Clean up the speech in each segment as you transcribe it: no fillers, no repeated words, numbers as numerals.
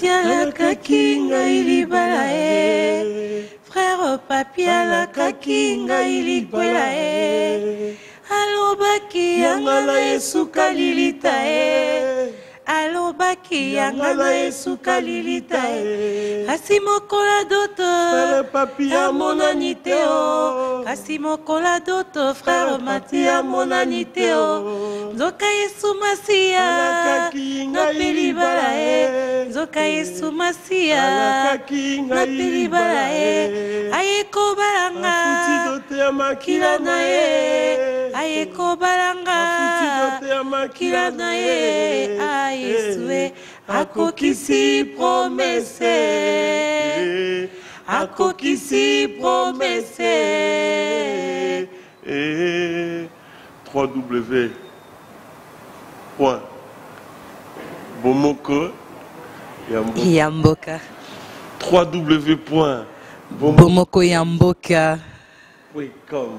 la kakinga ilibala frère papi la kakinga ilikwela alobaki yangala esuka lilita alobaki yangala esuka lilita kasi mokola doto ya monani te o kasi mokola doto frère mati ya monani te o nzoka yesu masiya napeli bala nzoka yesu masiya napeli bala ayeko balanga makila na ye ayeko balanga makila na ye ayesue akokisi promese akokisi promese 3W point Bomoko Yamboka 3W point Bomoko Yamboka .com.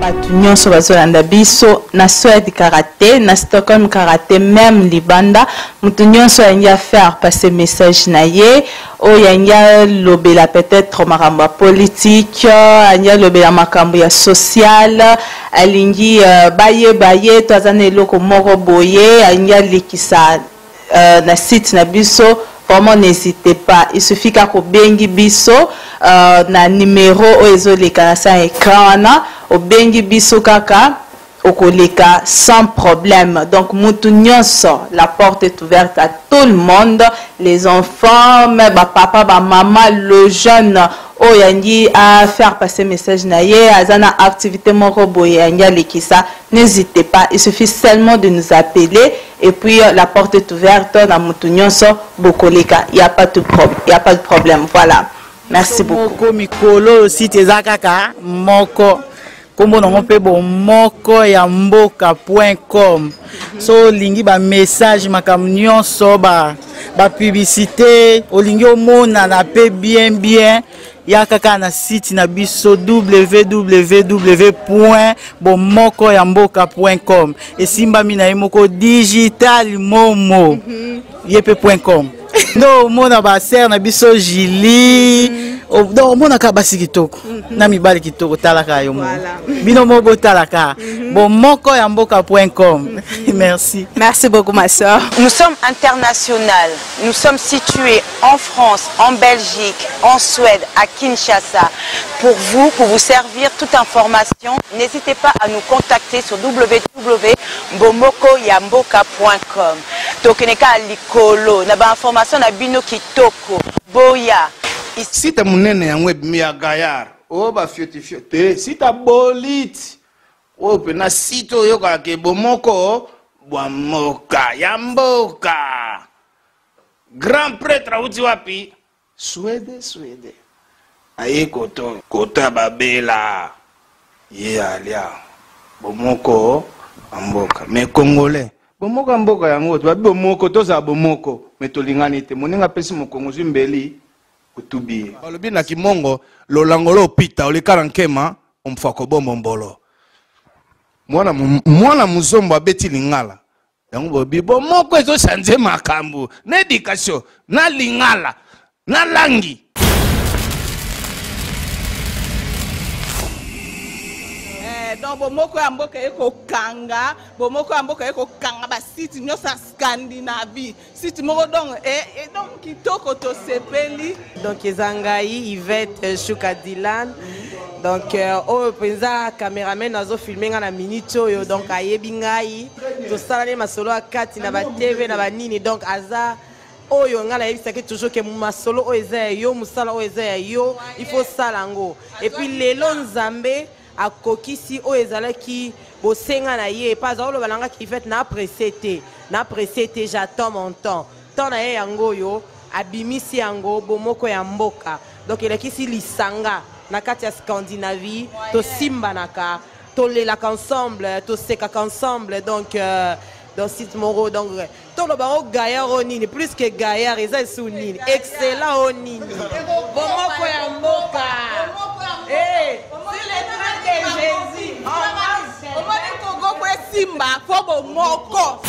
Batu nyonso bazolanda biso na Suède karaté na Stockholm karaté même libanda mutu nyonso yanga faire passer message na ye o yanga lobela peut-être makambo ya politique yanga lobela makambo ya social alingi baye toazana eloko moko boye yanga likisa na site na biso. Vraiment n'hésitez pas, il suffit qu'à bengi biso na numéro ezoleka na sa écran na o bengi biso kaka okoleka sans problème. Donc mutu nyonso, la porte est ouverte à tout le monde, les enfants, mais ba papa, ba maman, le jeune oyangi à faire passer message na ye azana activité moko boye yanga lekisa. N'hésitez pas, il suffit seulement de nous appeler et puis la porte est ouverte na mutu nyonso bokoleka, il y a pas de problème, voilà. Merci beaucoup. Moko mikolo site ezakaka moko kombo nango pe bo moko ya mboka.com. So lingi ba message makambo nyonso ba publicité olingi omona na pe bien ya kaka na site na biso www.bomokoyamboka.com esimbami na ye moko digital momo yepe.com. No mona ba ser na biso Jili do mona ka basi kitoko na mibali kitoko talaka yo mo bino mobo talaka bomokoyamboka.com. Merci beaucoup ma soeur. Nous sommes international, nous sommes situés en France, en Belgique, en Suède, à Kinshasa. Pour vous servir toute information, n'hésitez pas à nous contacter sur www.bomokoyamboka.com. Tokeneka likolo na ba information na bino kitoko boya. Si ta munene ya web mi ya gayar o ba fiote si ta bolit o pe na sito yo ka ke bomoko bomoka yamboka. Grand prêtre uti wapi Suède aye kota babela ye alia bomoko amboka mais congolais bomoko mboka yango to bomoko toza bomoko metolingani te moninga pesi mokongo zimbeli kutubi alobi na kimongo lolangolo pita olekala nkema omfako bombo mbolo mwana muzombo abeti lingala yango bobi bomoko ezo chanje makambu na éducation na lingala na langi. Donc bomoko ya mboka eko kanga ba site nyosa Scandinavie site moko donc et donc kitoko to sepeli donc ezangai Yvette Choukadilan donc o penza cameraman azo filmer na minute oyo donc ayebi ngai to sala le masolo akati na ba TV na ba nini donc aza oyo ngala yebisaki toujours que masolo o eza yo musala o eza yo il faut salango et puis lelo nzambe a kokisi o ezalaki bosenga na ye pas olo balanga ki fait na précété j'attends mon temps na ye yango yo abimisi yango bomoko ya mboka donc elakisi lisanga na kati ya Scandinavie to simbanaka to lelaka ensemble to sekaka ensemble donc dans site moro donc tout le baro gaillard au nini plus que gaillard ils sont sous nini excellent au nini bomoko ya mboka eh c'est le nom de Jésus. simba fo bomoko.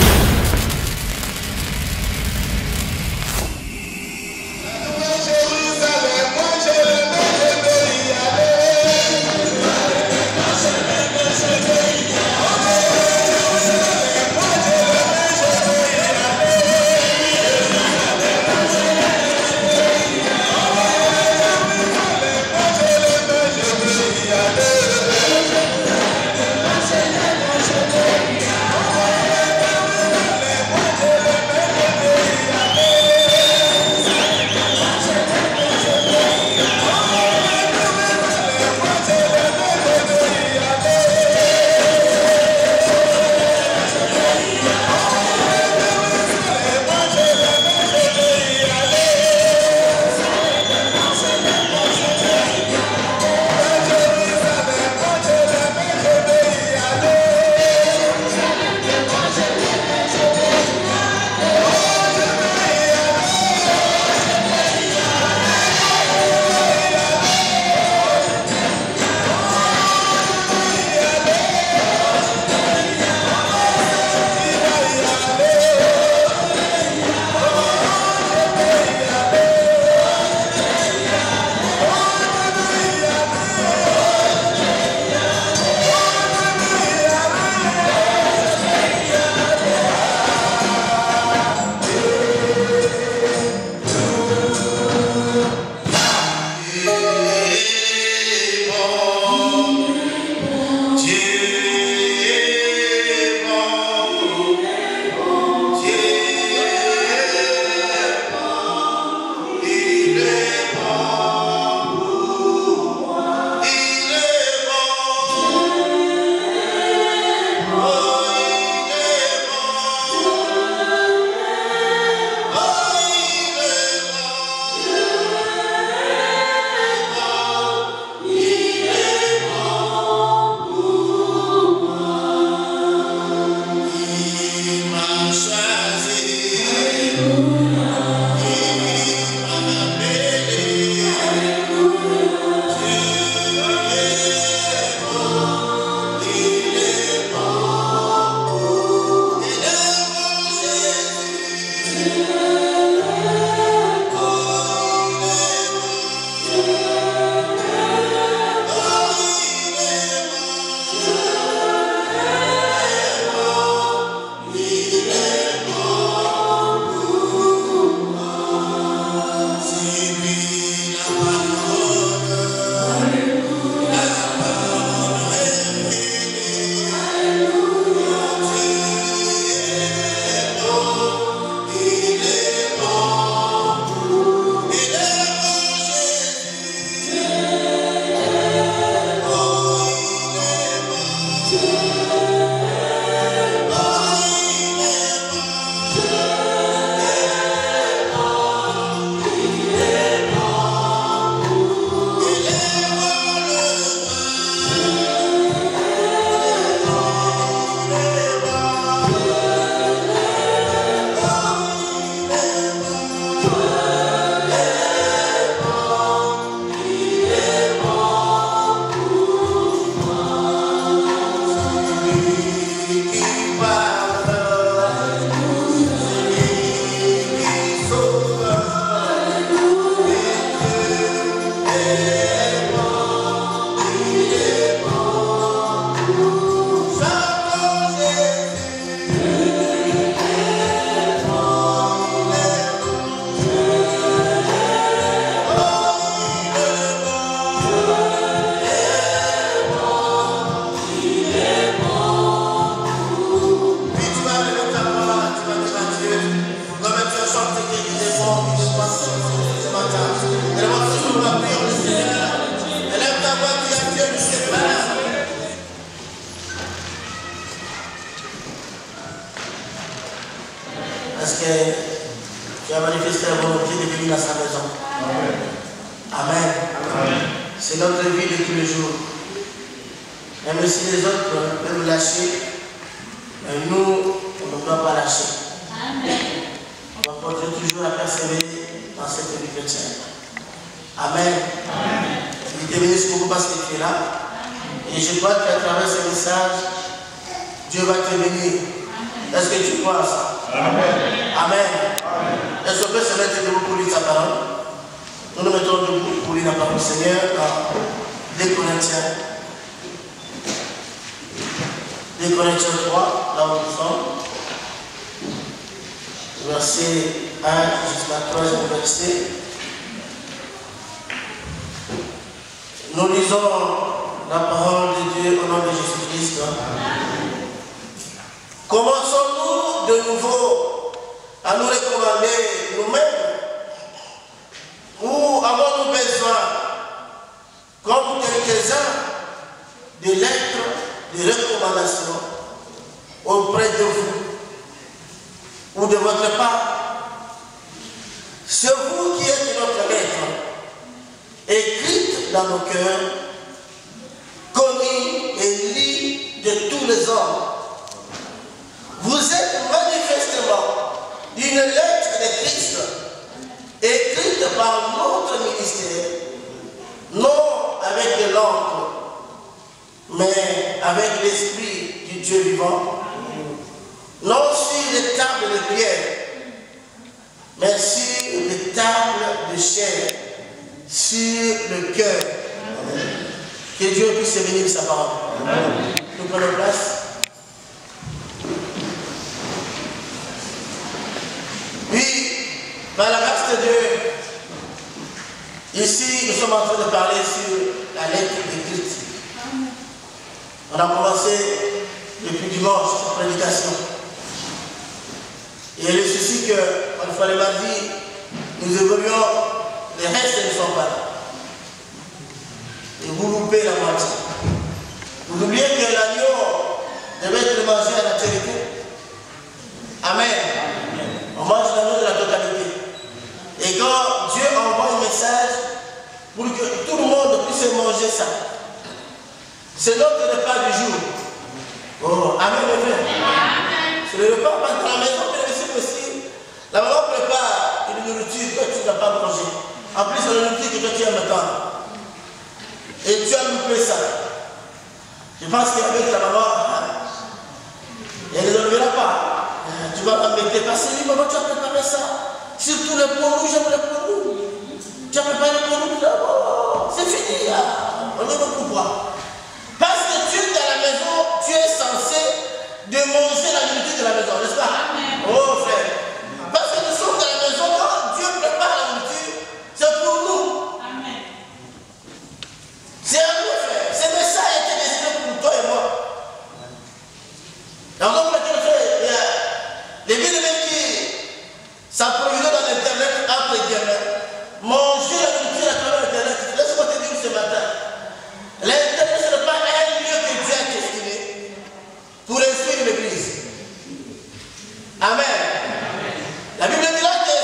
Parce que tu as manifesté la volonté de venir à sa maison. Amen. Amen. C'est notre vie de tous les jours. Même si les autres peuvent nous lâcher, mais nous, on ne doit pas lâcher. Amen. On va continuer toujours à persévérer dans cette vie chrétienne. Amen. Amen. Il te bénisse beaucoup parce que tu es là. Et je crois qu'à travers ce message, Dieu va te bénir. Est-ce que tu crois à ça? Amen. Amen. Est-ce qu'on peut se mettre debout pour lire sa parole? Nous nous mettons debout pour lire la parole du Seigneur dans 2 Corinthiens. 2 Corinthiens 3, là où nous sommes. Verset 1 jusqu'à 3e verset. Nous lisons la parole de Dieu au nom de Jésus-Christ. Commençons-nous de nouveau à nous recommander nous-mêmes ou avons-nous besoin, comme quelques-uns, de lettres de recommandation auprès de vous ou de votre part? C'est vous qui êtes notre lettre, écrite dans nos cœurs, connue et lue de tous les hommes. Vous êtes manifestement une lettre de Christ, écrite par notre ministère, non avec de l'encre, mais avec l'Esprit du Dieu vivant, non sur les tables de pierre, mais sur les tables de chair, sur le cœur. Que Dieu puisse bénir sa parole. Nous prenons place. Oui, par la grâce de Dieu, ici nous sommes en train de parler sur la lettre de Christ. On a commencé depuis dimanche cette prédication. Et le souci que, une fois le mardi, nous évoluons, les restes ne sont pas là. Et vous loupez la moitié. Vous oubliez que l'agneau devait être mangé à la totalité. Amen. On mange l'agneau de la totalité. Et quand Dieu envoie un message pour que tout le monde puisse manger ça, c'est notre repas du jour. Oh, amen, amen. C'est le repas pas dans la maison, mais c'est possible. La maman prépare une nourriture que tu n'as pas mangée. En plus, c'est la nourriture que toi tu aimes attendre. Et tu as loupé ça. Je pense qu'avec ta maman, elle ne l'enlèvera pas. Tu vas la mettre parce que maman, tu as préparé ça. Surtout le pot rouge, j'aime le pot rouge. Tu as préparé le pot rouge là-bas. C'est fini. On ne va pouvoir. Parce que tu es dans la maison, tu es censé de manger la nourriture de la maison, n'est-ce pas? Amen. Oh frère. Parce que nous sommes dans la maison, quand Dieu prépare la nourriture, c'est pour nous. Amen. C'est à nous, frère. Ce message a été décidé pour toi et moi. Donc, comme le frère, il y a les bien-aimés qui s'approvisionne dans l'internet, entre guillemets, manger la nourriture à travers l'internet. Laisse-moi te dire ce matin. L'internet, ce n'est pas un lieu que Dieu a destiné pour instruire l'Église. Amen. La Bible dit là que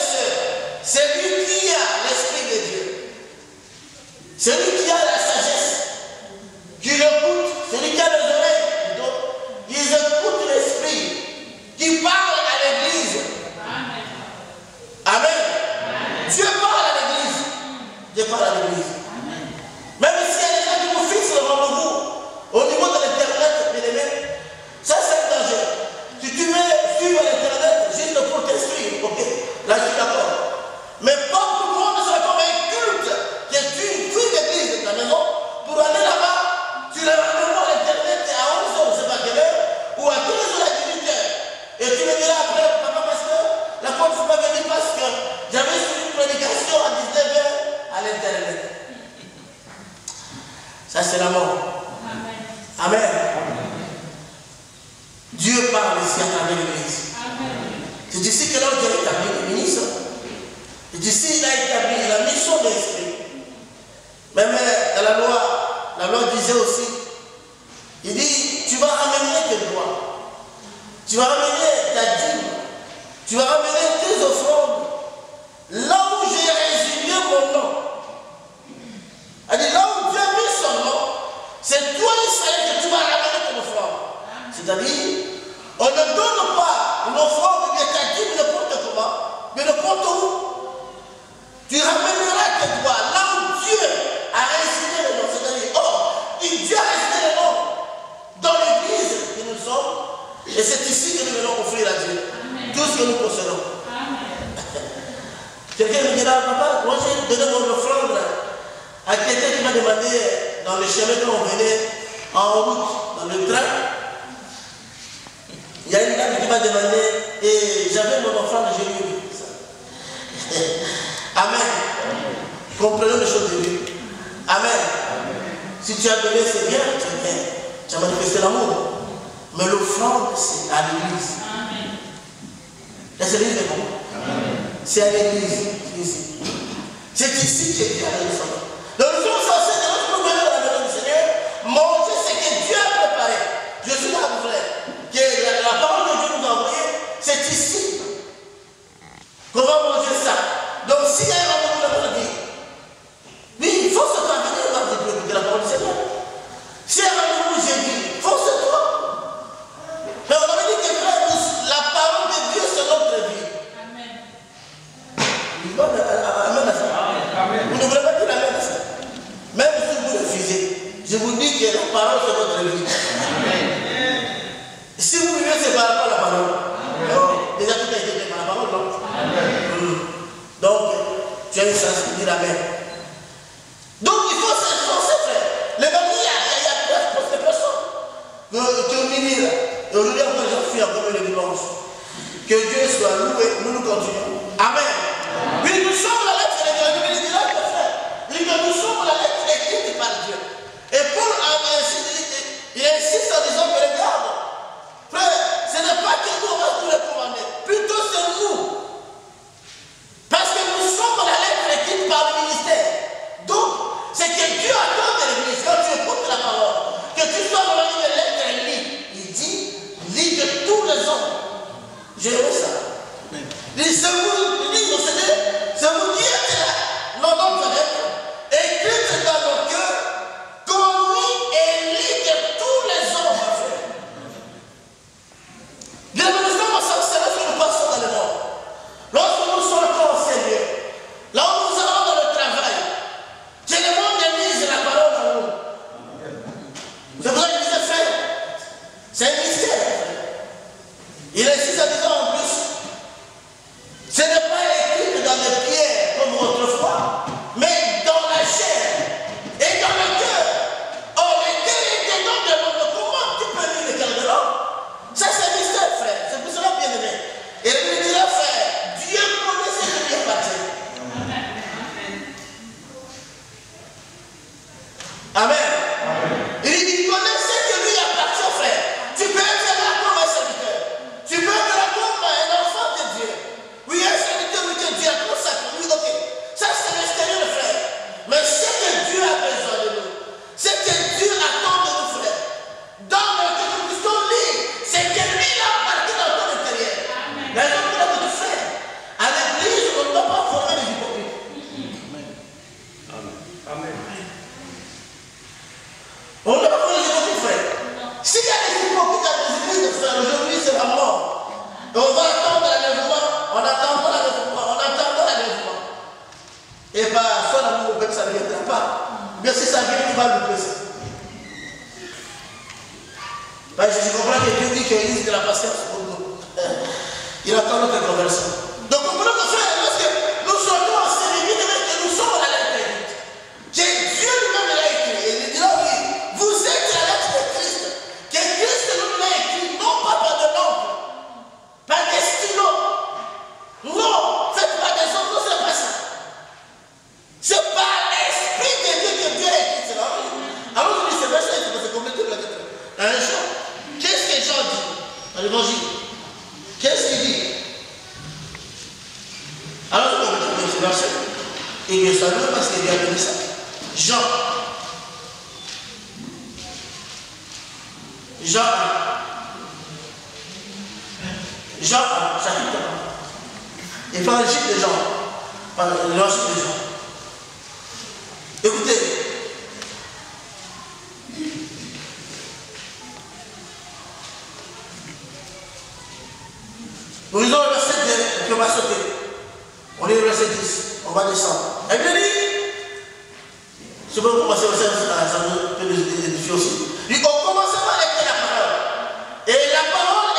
c'est lui qui a l'Esprit de Dieu. C'est lui qui a la sagesse, qui l'écoute, c'est lui qui a les oreilles. Donc, ils écoutent l'Esprit qui parle à l'Église. Amen. Dieu parle à l'Église. Dieu parle à l'Église. Même s'il y a des gens qui vous fixent le rendez-vous au niveau de l'internet, bien aimé, ça c'est un danger. Si tu veux suivre l'internet juste pour t'instruire, ok, là je suis d'accord. Mais pas pour prendre ça comme un culte que tu fuis l'église de ta maison pour aller là-bas, tu le rendez-vous à l'internet à 11h, je ne sais pas quelle heure, ou à 15h à 18h. Et tu me diras après, papa, parce que la fois ne pas venir parce que j'avais suivi une prédication à 19h à l'internet. Ça c'est la mort. Amen. Amen. Dieu parle ici à travers l'Église. C'est d'ici que l'homme Dieu a établi le ministre. C'est d'ici il a établi la mission de l'Esprit. Même dans la loi disait aussi, il dit, tu vas amener tes droits. Tu vas amener ta dîme. Tu vas amener tes offrandes. Là où j'ai résilié mon nom. Elle dit, là où Dieu a mis son nom, c'est toi Israël que tu vas ramener ton offrande. C'est-à-dire, on ne donne pas une offrande de ta dîme n'importe comment, mais n'importe où. Tu ramèneras tes droits là où Dieu a résidé le nom. C'est-à-dire, Dieu a résidé le nom dans l'église que nous sommes. Et c'est ici que nous venons offrir à Dieu tout ce que nous possédons. Quelqu'un me dira, papa, moi j'ai donné mon offrande à quelqu'un qui m'a demandé dans le chemin quand on venait en route, dans le train. Il y a une dame qui m'a demandé et j'avais mon offrande, je lui ai dit. Amen. Comprenons les choses de Dieu. Amen. Si tu as donné, c'est bien, c'est bien. Tu as manifesté l'amour. Mais l'offrande, c'est à l'église. Est-ce que l'église est bon? C'est à l'église. C'est ici que Dieu a donné son nom. Donc nous sommes censés, lorsque nous venons dans la maison du Seigneur, manger ce que Dieu a préparé. Je suis là, mon frère. Que la parole que Dieu nous a envoyée, c'est ici qu'on va manger ça. Donc s'il y a un rendez-vous, on dit, oui, il faut se parvenir à écouter la parole du Seigneur. S'il y a un rendez-vous jeudi, force-toi. Mais on avait dit que frère, la parole de Dieu, c'est notre vie. Amen. Amen à ça. Vous ne voulez pas dire amen à ça. Même si vous refusez, je vous dis que la parole, c'est votre vie. Amen. Si vous vivez, c'est par rapport à la parole. Non, déjà tout a été fait par la parole, non? Amen. Donc, tu as une chance de dire amen. Donc, il faut s'esforcer, frère. Les familles, il y a presque personne qui ont mini là. Et aujourd'hui, encore, j'en fuis encore le dimanche. Que Dieu soit loué, nous continuons. Amen. Oui, nous sommes la lettre de Dieu. Il dit là, frère. Il dit que nous sommes la lettre écrite par Dieu. Et Paul il insiste en disant que regarde, frère, ce n'est pas que nous on va nous les commander. Plutôt c'est nous. Parce que nous sommes la lettre écrite par le ministère. Donc, c'est que Dieu attend de l'église. Quand tu écoutes la parole, que tu sois dans une lettre et lis. Il dit, lis de tous les hommes. J'ai vu ça. Il dit, c'est vous qui êtes là. Dans notre lettre, écrite dans nos cœurs, qu'on lit et lit de tous les hommes. Bien, nous sommes censés lorsque nous passons dans le monde. Lorsque nous sortons au Seigneur, là où nous allons dans le travail, c'est le monde qui mise la parole en nous. C'est pour ça qu'il disait, frère, c'est un mystère. Il insiste en disant en plus, ce n'est pas écrit dans les pierres comme autrefois, mais dans la chair et dans le cœur. Or, le cœur est dedans de l'homme. Comment tu peux lire le cœur de l'homme? Ça, c'est un mystère, frère. C'est pour cela, bien aimé. Et il lui dira, frère, Dieu connaît ce qui lui appartient. Amen. Il connaît ce qui lui appartient, frère. Tu peux être là comme un serviteur. Tu peux être là comme un enfant de Dieu. Oui, un serviteur que Dieu a consacré. Oui, ok. Ça, c'est l'extérieur, frère. Mais ce que Dieu a besoin de nous, ce que Dieu attend de nous, frère, dans notre que nous puissions lire, c'est que lui a marqué dans ton intérieur. Mais donc, pour notre frère, à l'église, on ne doit pas former les hypocrites. Amen. On ne doit pas former les hypocrites, frère. S'il y a des hypocrites à les églises, frère, aujourd'hui, c'est la mort. Et on va attendre l'enlèvement, on attend pas l'enlèvement, on attend pas l'enlèvement. Et par son amour, même ça ne viendra pas. Bien si ça vient, tu vas louper ça. Parce que je comprends que Dieu dit qu'il existe de la patience pour nous. Il attend notre conversion. Donc, comprenons que frère, lorsque nous sortons en série, que nous sommes la lettre écrite. Que Dieu lui-même l'a écrit. Et il dira oui, vous êtes la lettre de Christ. Que Christ nous l'a écrit, non pas par de l'ombre, par des stylos. Non, faites pas des autres, non, c'est pas ça. C'est par l'esprit de Dieu que Dieu a écrit cela. Alors, je dis, c'est vrai, c'est parce que complètement la lettre. Un jour, qu'est-ce que Jean dit dans l'évangile? Qu'est-ce qu'il dit? Alors, je vais retrouver ce verset. Et Dieu salue parce qu'il a donné ça. Jean 1. Jean 1, chapitre 1. Évangile de Jean. L'évangile de Jean. Écoutez. Nous lisons le verset 2, et puis on va sauter. On lit le verset 10, on va descendre. Et bien dit, je peux commencer au verset 10, ça peut nous édifier aussi. Il dit, au commencement était la parole. Et la parole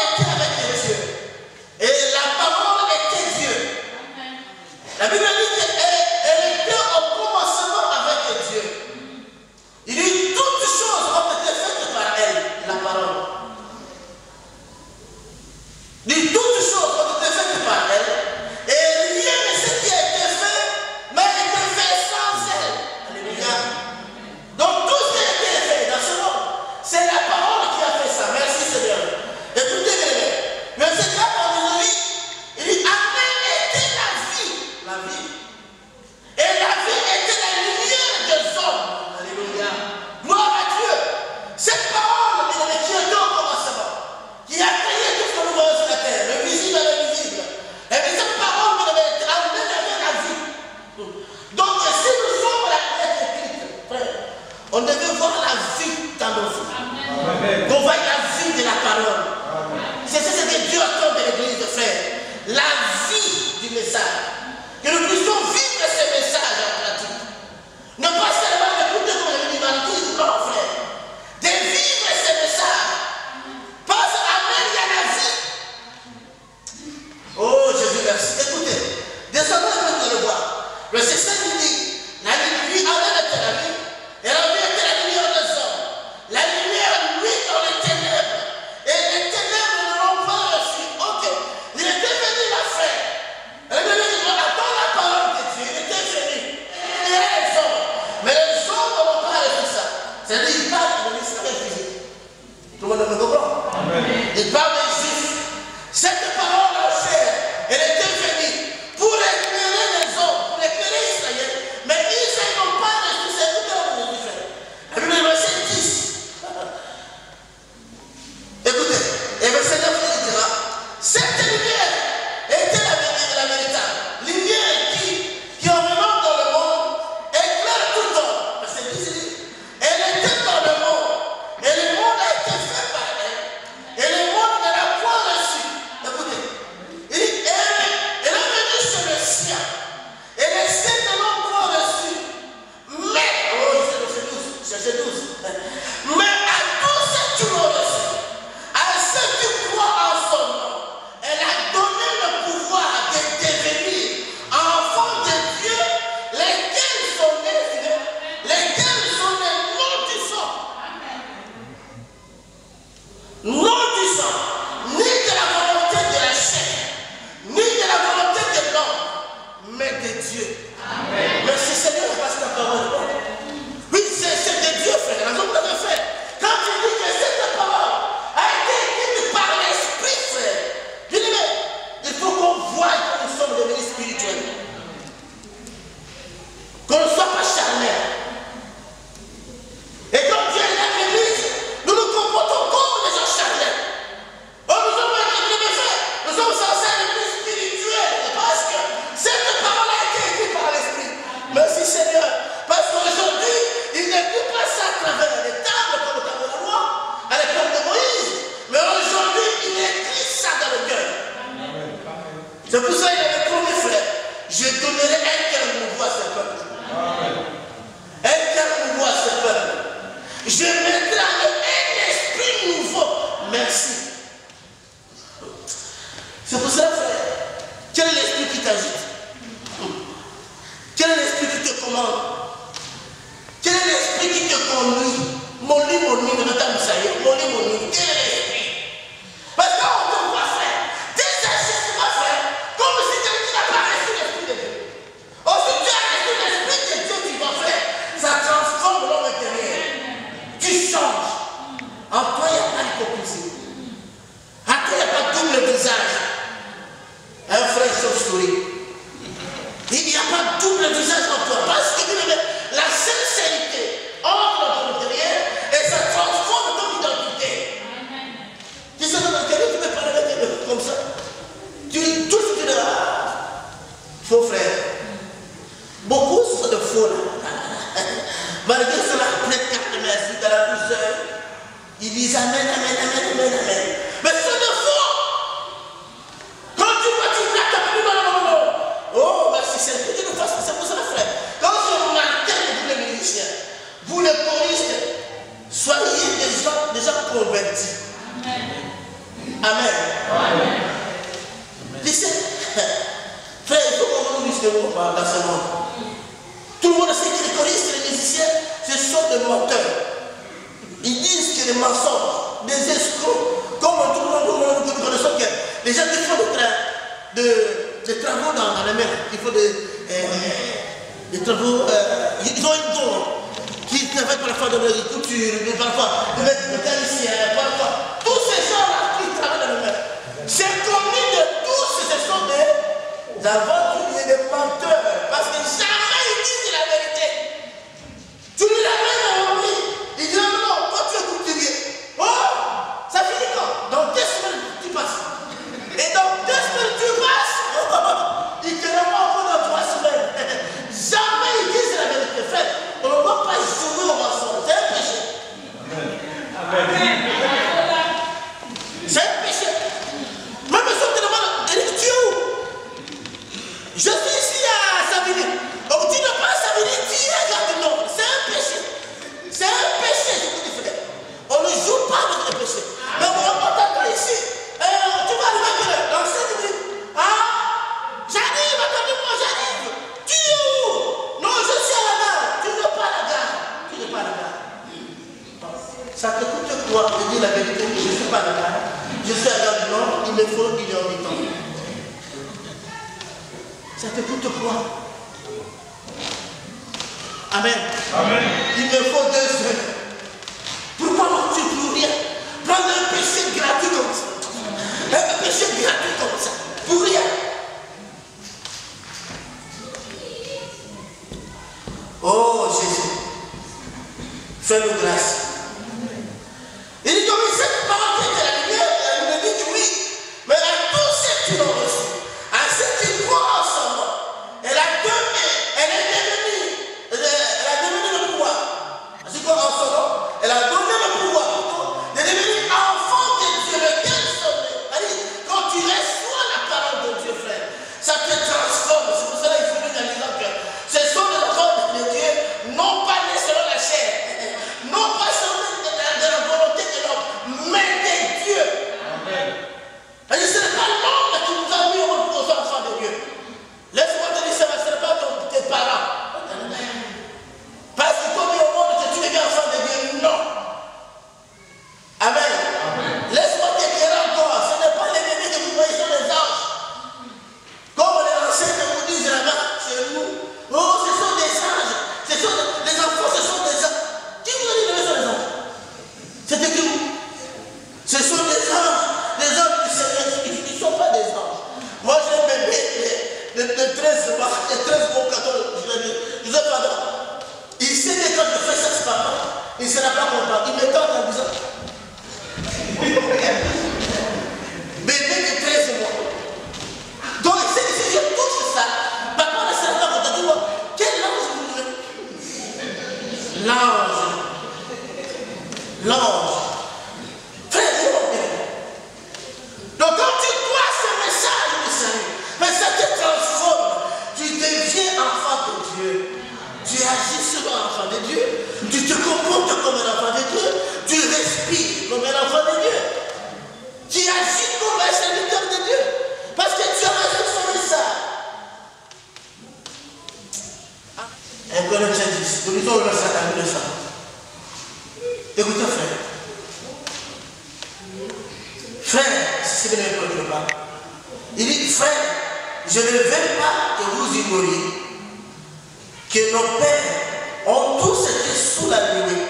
Qu'on voie la vie de la parole. C'est ce que Dieu attend de l'église, frère. La vie du message. Que nous puissions vivre ce message en pratique. Ne pas seulement écouter comme l'humanité, non, frère. De vivre ce message. Parce qu'Amen, il y a la vie. Oh, Jésus, merci. Écoutez, désormais, vous allez le voir. Le système dit, la lumière en elle était la vie, et la vie était la lumière des hommes. La lumière, lui, dans les ténèbres, et les ténèbres ne l'ont pas reçu. Ok, il était venu la faire. Elle est venue, attends la parole de Dieu, il était venu. Il y a les hommes, mais les hommes n'ont pas reçu ça. C'est-à-dire, il parle de l'Israël physique. Tout le monde me comprend? Il parle des Juifs. Cette parole en chair, elle était venue pour éclairer les hommes, pour éclairer Israël. Mais Israël n'ont pas reçu cette parole de Dieu. La Bible, verset 10. Écoutez, et verset 9, il dira, cette lumière était la véritable. Lumière qui en venant dans le monde, éclaire tout homme. Verset 10, il dit, elle était dans le monde, et le monde a été fait par elle, et le monde ne l'a point reçu. Écoutez, il dit, elle est venue sur le sien, et les siens ne l'ont point reçu. Mais, oh, c'est 12. Mais à tous ceux qui l'ont reçu, à ceux qui croient en son nom, elle a donné le pouvoir de devenir enfants de Dieu, lesquels sont nés non du sang. Non du sang, ni de la volonté de la chair, ni de la volonté de l'homme, mais de Dieu. Merci Seigneur, parce que ta parole. Oui, c'est de Dieu, frère. La raison pour laquelle, frère, quand tu dis que cette parole a été écrite par l'Esprit, frère, je dis, mais il faut qu'on voie que nous sommes devenus spirituels. Qu'on ne soit pas charnel. Et quand Dieu est dans l'église, nous nous comportons comme des gens charnels. Oh, nous sommes nous sommes censés être plus spirituels. Parce que cette parole a été écrite par l'Esprit. Merci Seigneur. Parce qu'aujourd'hui, il n'écrit pas ça à travers les tables comme au temps de la loi, à l'époque de Moïse. Mais aujourd'hui, il écrit ça dans le cœur. C'est pour ça qu'il avait promis, frère, je donnerai un cœur nouveau à ce peuple. Un cœur nouveau à ce peuple. Je mettrai en eux un esprit nouveau. Merci. C'est pour ça, frère, quel est l'esprit qui t'agite? Quel est l'esprit qui te commande? Quel est l'esprit qui te conduit? Mon lit, de notre âme, ça y est. Mon lit. Quel est l'esprit? Parce qu'on te voit faire des ajustements, frère, comme si quelqu'un n'a pas reçu l'esprit de Dieu. Oh, si tu as reçu l'esprit de Dieu, tu vas faire. Ça transforme l'homme intérieur. Tu changes. En toi, il n'y a pas d'hypocrisie. En toi, il n'y a pas de double visage. Un frère chauve-souris. Il n'y a pas de double visage en toi. Parce que la sincérité entre dans ton intérieur et ça transforme ton identité. Tu sais, dans l'intérieur, tu peux parler avec quelqu'un comme ça. Tout ce que tu dis, faux frère. Beaucoup sont de faux là. Malgré cela, plein de cartes de merci dans la douceur. Ils disent Amen. Mais c'est de faux. Quand tu vois, tu plaques plus dans le monde. Oh, merci, c'est ce que nous fasse. C'est pour ça, frère. Quand je m'intègre pour les musiciens, vous les choristes, soyez des gens convertis. Amen. Tu sais, frère, il faut qu'on nous dise dans ce monde. Tout le monde sait que les choristes et les musiciens, ce sont des menteurs. Ils disent que les mensonges, des escrocs, comme tout le monde, nous connaissons que les gens qui font des travaux dans la mer, qui font des travaux, ils ont une don, qui travaillent parfois dans l'agriculture, parfois des mécaniciens, parfois. Tous ces gens-là qui travaillent dans la mer, c'est connu de tous, ce sont des aventuriers, des menteurs, parce que jamais ils disent la vérité. Tu lui l'amènes à lui, il dit non, toi tu es couturier. Oh, ça finit quand? Dans 2 semaines, tu passes. Et dans 2 semaines, tu passes. Il te revoit encore dans 3 semaines. Jamais ils disent la vérité. Frère, on ne doit pas jouer au mensonge. C'est un péché. Amen. me faut 1 heure du temps. Ça te coûte quoi? Amen. Amen. Il me faut 2 heures. Pourquoi tu ne peux rien? Prendre un péché gratuit comme ça. Un péché gratuit comme ça. Pour rien. Oh Jésus, fais-nous grâce. Il dit comme cette parole qui était la lumière, elle me dit que oui, mais à tous ceux qui l'ont reçu, à ceux qui croient en son nom, elle a devenu le pouvoir. À ceux qui croient en son nom, elle a donné le pouvoir de devenir enfant de Dieu, lequel sont. Quand tu reçois la parole de Dieu, frère, ça te transforme. C'est pour cela qu'il faut dire que ce sont des enfants de Dieu, non pas nés selon la chair, non pas selon de la volonté de l'homme, mais de Dieu. Amen. Ce n'est pas l'homme qui nous a mis aux enfants de Dieu. Laisse-moi te dire, ce n'est pas tes parents. Parce qu'ils t'ont mis au monde que tu deviens enfant de Dieu. Non. Amen. Laisse-moi te dire encore, ce n'est pas les bébés que vous voyez sur les anges. Comme les ancêtres vous disent là-bas, chez nous. Oh, ce sont des anges. Les enfants, ce sont des anges. Qui vous a dit que ce sont des anges? C'est écrit où? Ce sont des anges du Seigneur. Ils ne sont pas des anges. Moi, j'ai un bébé de 13 mois, 14, je ne sais pas. Il sait que quand je fais ça, c'est papa, il ne sera pas content. Il me tente en disant. Bébé de 13 mois. Donc, il sait que si je touche ça, papa ne sera pas content. Dis-moi, quel ange vous voulez? L'ange. L'ange. Frère, donc quand tu crois ce message du salut, mais ça te transforme. Tu deviens enfant de Dieu. Tu agis comme un enfant de Dieu. Tu te comportes comme un enfant de Dieu. Tu respires comme un enfant de Dieu. Tu agis comme un serviteur de Dieu. Parce que tu as reçu son message. Un Corinthiens 10, nous lisons le verset à 1900. Écoutez, frère. Frère, c'est ce que je parle. Il dit, frère, je ne veux pas que vous ignoriez que nos pères ont tous été sous la nuée,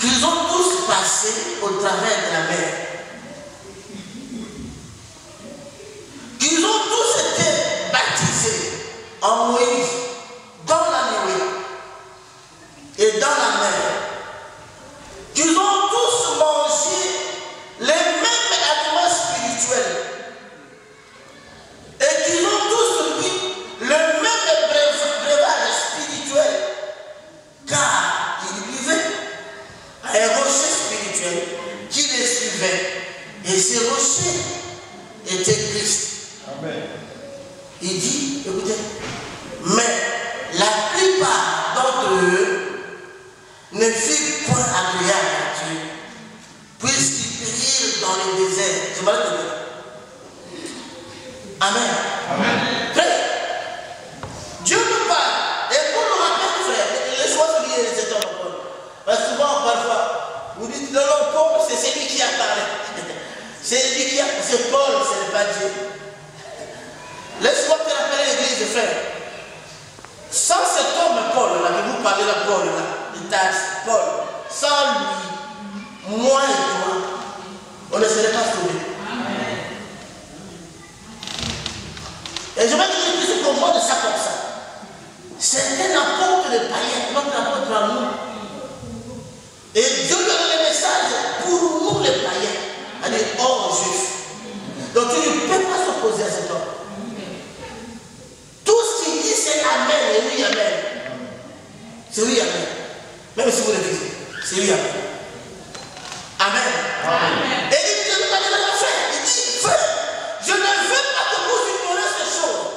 qu'ils ont tous passé au travers de la mer, qu'ils ont tous été baptisés en Moïse, dans la nuée et dans la mer, qu'ils ont tous mangé les mêmes aliments spirituels et qu'ils ont tous bu le même breuvage spirituel, car ils vivaient à un rocher spirituel qui les suivait, et ces rochers étaient Christ. Amen. Il dit, écoutez, mais la plupart d'entre eux ne furent point agréables à Dieu, puisqu'ils périrent dans les déserts. Je vais le dire. Amen. Amen. Frère, Dieu nous parle. Et pour nous rappeler, frère, laisse-moi souligner cet homme. Parce que souvent, parfois, vous dites, non, non, Paul, c'est celui qui a parlé. C'est lui qui a. C'est Paul, ce n'est pas Dieu. Laisse-moi te rappeler l'église, frère. Sans cet homme, Paul, là, que vous parlez là, Paul, là, de taxe, Paul, sans lui, moi et toi, on ne serait pas sauvés. Et je vais te dire que je comprends de ça comme ça. Certains apportent le païen, notre apôtre à nous. Et Dieu donne le message pour nous les païens, c'est-à-dire hors juifs. Donc tu ne peux pas s'opposer à cet homme. Tout ce qu'il dit c'est Amen et oui Amen. C'est oui Amen. Même si vous le dites, c'est oui Amen. Amen. Amen. Et il dit, il dit, frère, je ne veux pas que vous ignorez ces choses.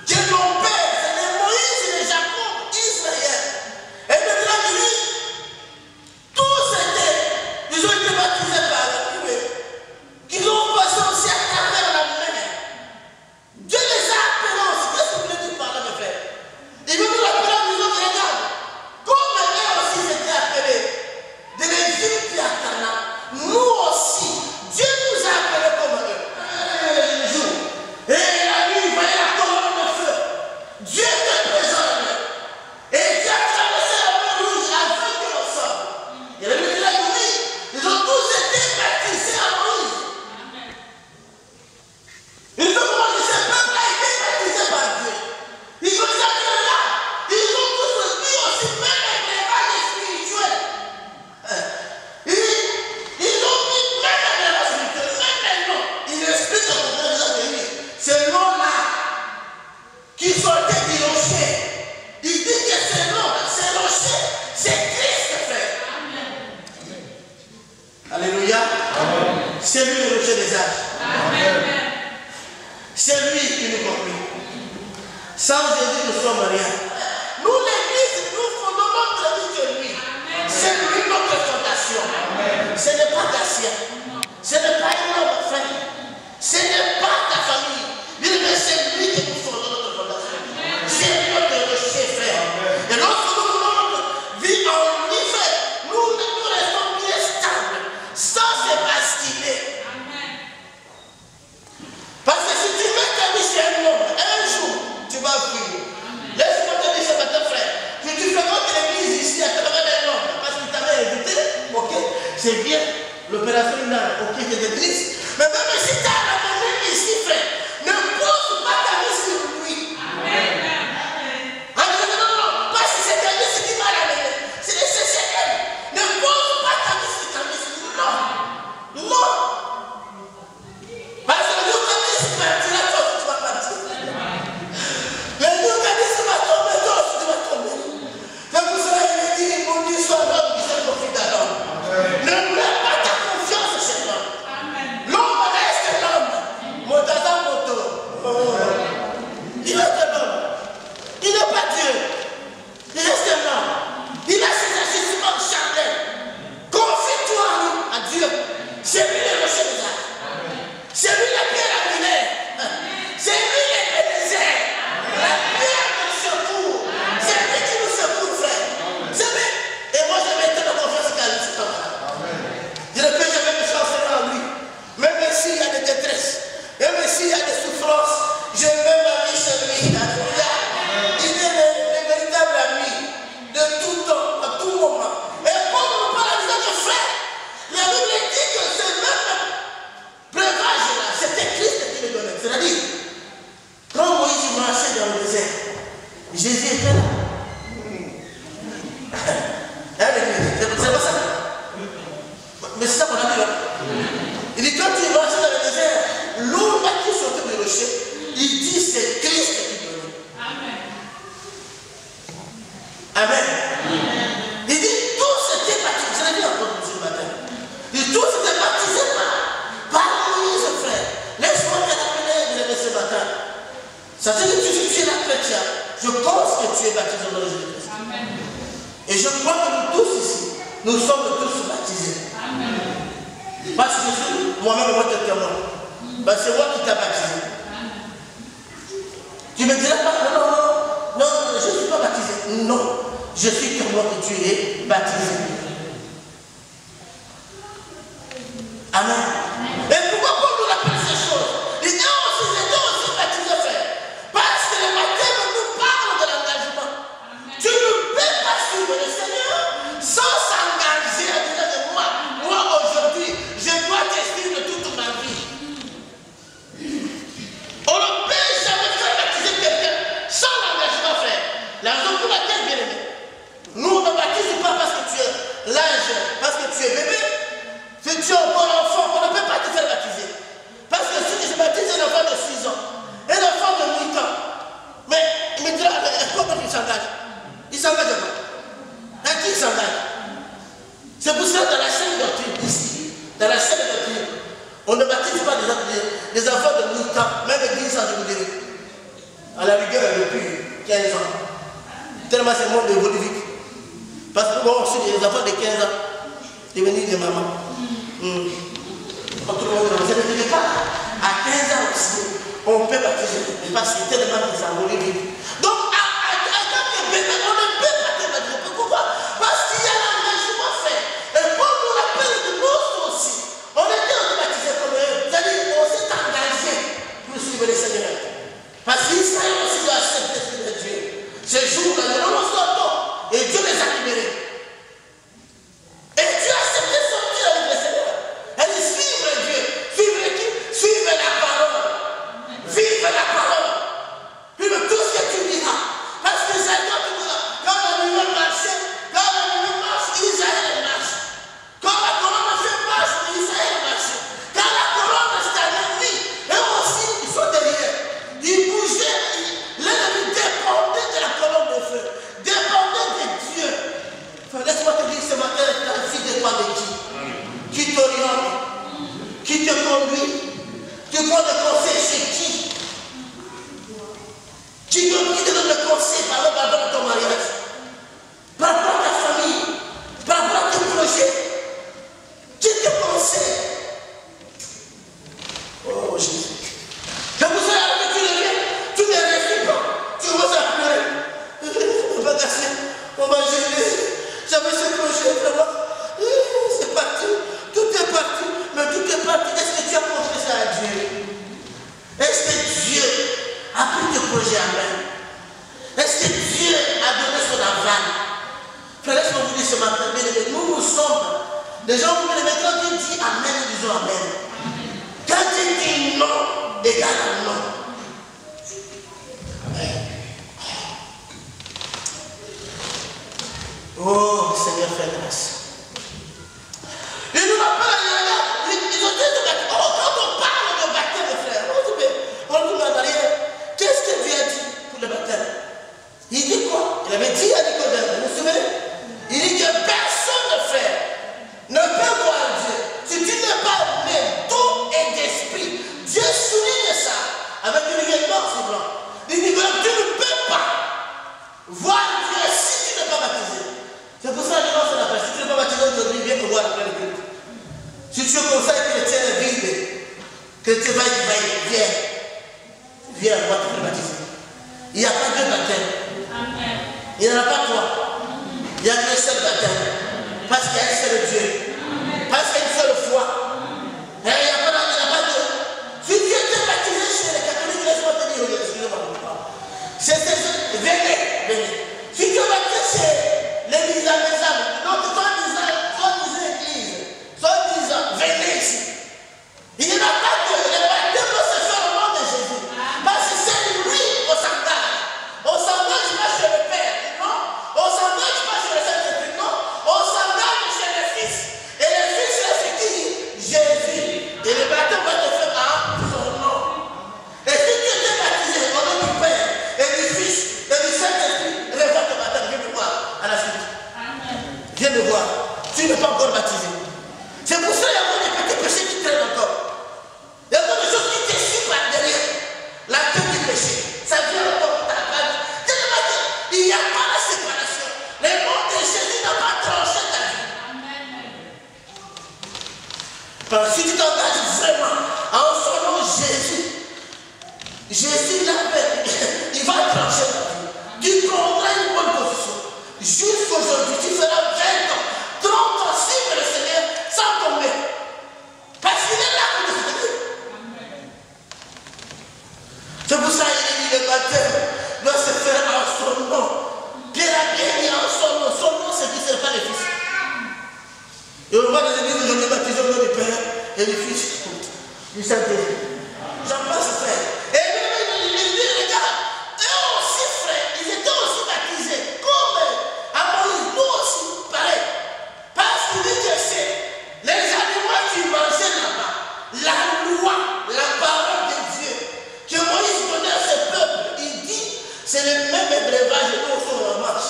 Que mon père, c'est les Moïse, les Jacob, Israël. Et maintenant, il dit, tous étaient, ils ont été baptisés par la nuée. Qu'ils ont passé aussi à travers la mer. Dieu les a appelés aussi. Qu'est-ce que vous voulez dire par là, mes frères? Il veut nous appeler en disant, regarde, comme eux aussi étaient appelés de l'Égypte à Canaan. qui sortait du rocher. Il dit que c'est rocher, c'est Christ, frère. Alléluia. C'est lui le rocher des âges. C'est lui qui nous conduit. Sans Jésus, nous sommes rien. Nous, l'église, nous fondons notre vie de lui. C'est lui notre fondation. Ce n'est pas ta sien. Ce n'est pas un homme, frère. Ce n'est pas ta famille. Mais c'est lui qui nous fondons notre fondation. C'est notre rocher, frère. Et lorsque nous voulons vivre en lui, frère, nous restons bien stables, sans se basculer. Parce que si tu mets ta vie chez un homme, un jour, tu vas fuir. Laisse-moi te dire ce matin, frère. Si tu fréquentes l'église ici à travers un homme, parce qu'il t'avait invité, ok, c'est bien. L'opération est là, ok, c'est l'église. Mais même si tu as ramené ici, frère, ne pose pas ta vie sur lui. Amen. Non, parce que c'est ta vie qui m'a ramené. C'est elle. Ne pose pas ta vie sur ta vie. Non. Non. Parce que le jour que tu partiras, toi aussi tu vas partir. Le jour que tu vas tomber, toi aussi tu vas tomber. C'est pour cela qu'il dit, il faut dire soit l'homme qui se profite à l'homme. Ne mets pas ta confiance chez l'homme. L'homme reste l'homme. Motaza moto. Il reste l'homme. Il n'est pas Dieu. Il reste l'homme. Il a ses agissements charnels. Confie-toi à Dieu. C'est lui le rocher des âges. C'est lui la pierre angulaire. C'est lui le désert. La pierre de secours. C'est lui qui nous secoue, frère. C'est lui. Et moi, je mettais la confiance qu'à lui, ce temps-là. Je ne peux jamais me chancer en lui. Même s'il y a des détresses, même s'il y a des souffrances, je mets ma vie sur lui. Alléluia. Il est le véritable ami de tout temps, à tout moment. Et Paul nous parle à de frère. La Bible dit que ce même breuvage-là, c'était Christ qui le donnait. C'est-à-dire, quand Moïse marchait dans le désert, Jésus était là. C'est pas ça. Mais c'est ça qu'on a dit là. Il dit, quand tu marches dans le désert, l'eau là qui sortait du rocher, il dit c'est Christ qui donne. Amen. Il dit, tous étaient baptisés. Je l'ai dit encore ce matin. Il dit, tous étaient baptisés par Moïse, frère. Laisse-moi te rappeler ce matin. Ça veut dire que si tu es là chrétien, je pense que tu es baptisé dans le Jésus-Christ. Et je crois que nous tous ici, nous sommes tous baptisés. Parce que moi-même, moi, te témoigne. C'est moi qui t'ai baptisé. Tu me diras pas, non, je ne suis pas baptisé. Non, je suis témoin que tu es baptisé. Amen. Et pourquoi Paul nous rappelle ces choses? Il dit, nous aussi baptisés, frère. Parce que le baptême nous parle de l'engagement. Tu ne peux pas suivre le Seigneur sans s'engager à dire de moi aujourd'hui, je dois te suivre toute ma vie. On ne peut jamais faire baptiser quelqu'un sans l'engagement, frère. La raison pour laquelle, bien aimé, nous ne baptisons pas parce que tu es l'âge, parce que tu es bébé. Si tu es encore enfant, on ne peut pas te faire baptiser. Parce que si je baptise un enfant de 6 ans, un enfant de 8 ans, mais il me dira, comment il s'engage? Il s'engage pas. À qui il s'engage? C'est pour ça que dans la chaîne doctrine, ici, dans la chaîne doctrine, on ne baptise pas des enfants de 8 ans, même de 10 ans, je vous dirais. À la rigueur, depuis 15 ans. Tellement c'est le monde évolue vite. Parce que bon, ensuite, les enfants de 15 ans, devenir des mamans. Je ne dis pas, à 15 ans aussi, on peut baptiser. Parce que tellement que ça évolue vite. Donc, à tant que bébé, on ne peut pas te baptiser. Pourquoi? Parce qu'il y a l'engagement fait. Et pour nous rappelle que nous aussi, on était baptisés comme eux. C'est-à-dire qu'on s'est engagé pour suivre le Seigneur. Parce qu'Israël aussi doit accepter de Dieu. Ces jours-là, nous nous sortons et Dieu les a libérés. Et Dieu a accepté de sortir avec le Seigneur. Elle dit suivre Dieu. Suivre qui? Suivre la parole. Vive la parole. Vive tout ce que tu Est-ce que Dieu a donné son aval? Frère, laisse-moi vous dire ce matin, nous sommes des gens qui quand Dieu dit Amen, nous disons Amen. Quand Dieu dit non, égale à non. Oh, Seigneur, fais grâce. Et nous rappelle, ils ont dit de baptême. Oh, quand on parle de baptême, frère, on nous demande qu'est-ce que Dieu a dit pour le baptême? Il dit quoi? Il avait dit à Nicodème, vous vous souvenez? Il dit que personne de frère ne peut voir Dieu si tu n'es pas né d'eau et d'esprit. Dieu souligne ça avec une lumière noire sur blanc. Il dit que tu ne peux pas voir Dieu si tu n'es pas baptisé. C'est pour ça que je pense à la place. Si tu n'es pas baptisé aujourd'hui, viens te voir après le culte. Si tu es comme ça et que le tien est vide, que tu vas viens. Viens, moi te faire baptiser. Il n'y a pas de baptême. Il n'y en a pas toi. Il n'y a qu'un seul baptême. Parce qu'il y a un seul Dieu. Parce qu'il y a une seule foi. Et il n'y a pas de. Si tu étais baptisé chez les catholiques, laisse-moi te dire, excusez-moi. Venez. Si tu es baptisé chez l'église à mes âmes, non, soit église, venez ici. Il n'y en a pas de. Le baptême doit se faire au nom de Jésus. Parce que c'est lui au s'engage. On s'engage pas chez le Père, non. On s'engage pas chez le Saint-Esprit, non. On s'engage chez le Fils. Et le Fils, c'est qui? Jésus. Et le baptême va te faire à son nom. Et si tu étais baptisé au nom du Père et du Fils et du Saint-Esprit, revois ton baptême. Viens me voir à la suite. Viens me voir. Tu n'es pas encore baptisé. C'est pour ça qu'il y a encore des petits péchés qui traînent encore. Il y a encore des choses qui t'échappent par derrière. La queue du péché. Ça vient encore ta page. Il n'y a pas la séparation. Le nom de Jésus n'a pas tranché ta vie. Parce que si tu t'engages vraiment en son nom Jésus, Jésus l'appelle, il va trancher ta vie. Tu prendras une bonne position. Jusqu'aujourd'hui, tu feras 20 ans, 30 ans, suivre le Seigneur sans tomber. Parce qu'il est là pour te soutenir. C'est pour ça qu'il dit le baptême doit se faire en son nom. Pierre a bien dit en son nom. Son nom, c'est qui ne sert pas le Fils. Et on voit des églises aujourd'hui baptisées au nom du Père et du Fils, du Saint-Esprit. J'en passe, frère. Et il dit, regarde, eux aussi, frère, ils étaient aussi baptisés. Comme à Moïse, nous aussi, pareil. Parce qu'il dit que c'est les animaux qui mangeaient là-bas. La loi, la parole de Dieu, que Moïse donnait à ce peuple, il dit, c'est le même breuvage que nous sommes en marche.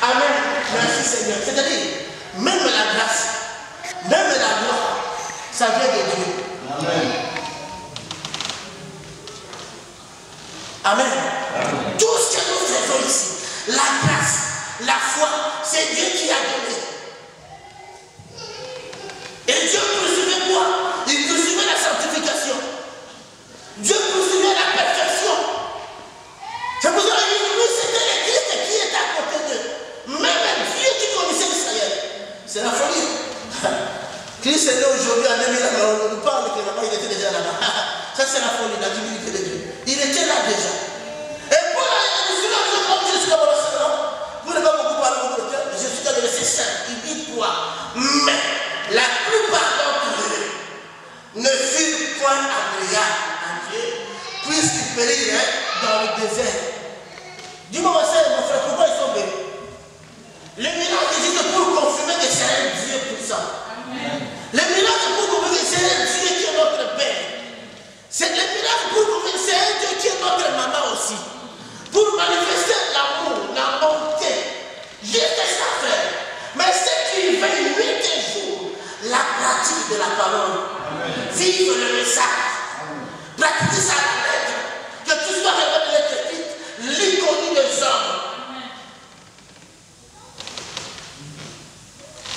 Amen. Merci Seigneur. C'est-à-dire, même la grâce, même la gloire, ça vient de Dieu. Amen. Amen. Amen. Tout ce que nous faisons ici, la grâce, la foi, c'est Dieu qui a donné. Et Dieu poursuivait quoi? Il poursuivait la sanctification. Dieu poursuivait la perfection. C'est pour ça que lui, c'était le Christ qui était à côté d'eux. Même Dieu qui connaissait Israël. C'est la folie. Christ est né aujourd'hui en 2000 ans, on nous parle que là-bas, il était déjà là-bas. Ça, c'est la folie, la divinité de Dieu. Il était là déjà. Et pour la jusqu'à vous n'avez pas beaucoup parlé au cœur, mais je suis dans le verset 5. Il dit quoi? Mais la plupart d'entre eux ne furent point agréables à Dieu, puisqu'ils périraient dans le désert. Dis-moi, mon frère, pourquoi ils sont bénis? Le miracle existe pour confirmer que c'est un Dieu puissant. Le miracle pour confirmer que c'est un Dieu qui est notre Père. C'est le miracle pour confirmer que c'est un Dieu qui est notre maman aussi. Pour manifester l'amour, la bonté. Juste ça faire. Mais ce qui veille nuit et jour, la pratique de la parole. Vive le message. Pratiquer sa lettre. Que tu sois vraiment de l'être écrite, l'iconie des hommes.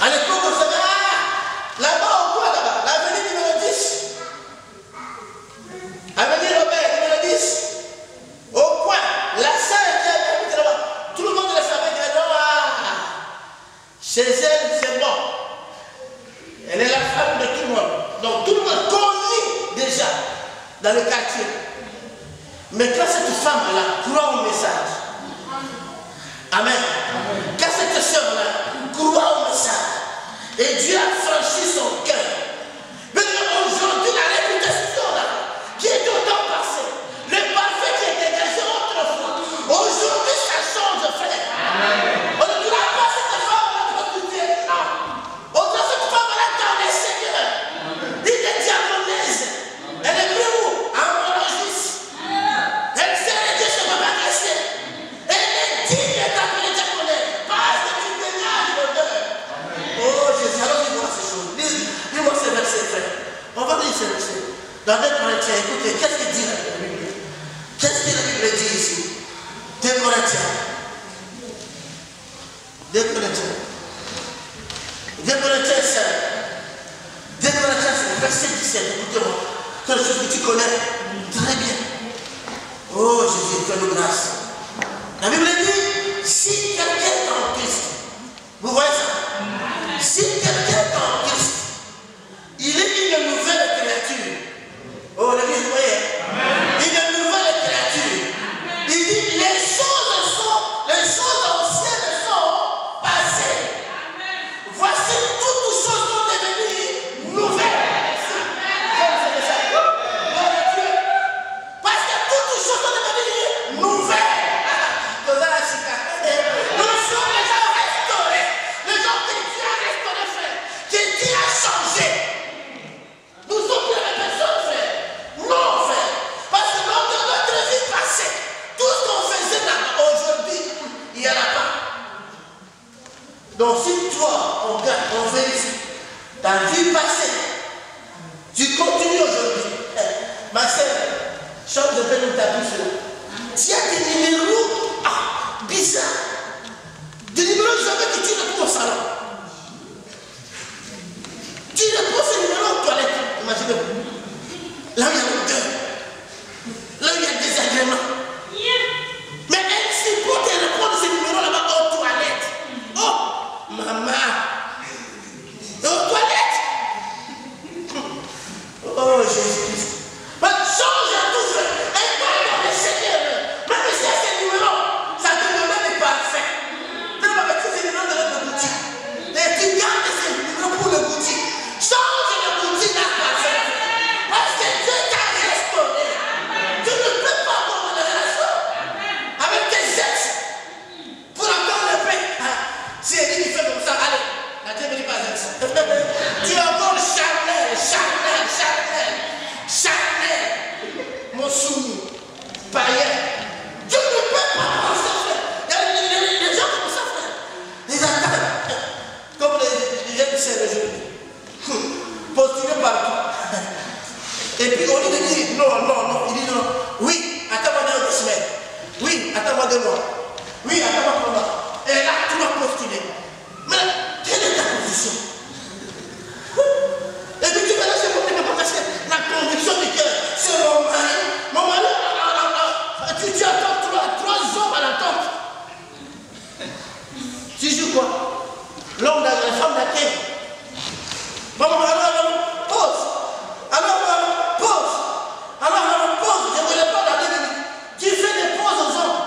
À l'époque, on se dit, là-bas, au quoi là-bas? L'avenue numéro 10. Avenue Robert, numéro 10. Au coin, la sœur était là-bas. Tout le monde le savait qu'elle chez elle, c'est bon. Elle est la femme de tout le monde. Donc tout le monde connaît déjà dans le quartier. Mais quand cette femme-là croit au message, Corinthiens. 2 Corinthiens. 2 Corinthiens 5. 2 Corinthiens 5, verset 17. Écoutez-moi. C'est une chose que tu connais très bien. Oh Jésus, fais-nous grâce. La Bible dit, si quelqu'un est en Christ, vous voyez ça? Si quelqu'un est en Christ, il est une nouvelle créature. Oh, l'église, vous voyez? Une nouvelle créature. Il dit, les choses anciennes sont passées. Voici toutes choses sont devenues nouvelles. Parce que toutes choses sont devenues nouvelles. Nous sommes les gens restaurés. Les gens que Dieu a restaurés, frère. Que Dieu a changé. Nous sommes plus les personnes, frère. Non, frère. Parce que dans notre vie passée, tout ce qu'on faisait aujourd'hui, il n'y en a pas. Donc si toi, on vérifie ta vie passée, tu continues aujourd'hui. Ma soeur, change de peine ta bouche là. Tu as des numéros bizarres. Des numéros jamais que tu ne trouves au salon. Tu ne poses ces numéros aux toilettes. Imaginez-vous. Là où il y a l'odeur. Là où il y a des agréments. Mais elle, c'est pour te répondre ces numéros là-bas aux toilettes. Oh, maman. Aux toilettes. Oh, Jésus-Christ. Mais change à tout fait. Et pas dans le Seigneur. Même si c'est ces numéros, ça te demande des parfaits. Tu ne vas pas mettre ces numéros dans le boutique. Et tu gardes ces numéros pour le boutique. Change le boutique à parfait. Parce que Dieu t'a restauré. Tu ne peux pas avoir une relation avec tes ex pour encore le paix. Si elle dit qu'il fait comme ça, allez, la Dieu ne dit pas ex. Tu es encore charnel. Mon soumis, païen. Tu ne peux pas penser, frère. Il y a des gens comme ça, frère. Les attaques, comme les jeunes sœurs aujourd'hui. Postuler partout. Et puis au lieu de dire non, il dit non. Oui, attends-moi 2 semaines. Oui, attends-moi 2 mois. Oui, attends-moi 3 mois. Et là, tu vas postuler. Mais quelle est ta position? Et puis tu vas laisser monter parce que la conviction du cœur, c'est mon mari. Mon mari, tu attends 3 hommes à l'attente. Tu joues quoi? L'homme, la femme d'accueil. Maman, alors, pause. Alors, pause. Alors, pause. Je ne voulais pas dans 2 minutes. Tu fais des pauses aux hommes.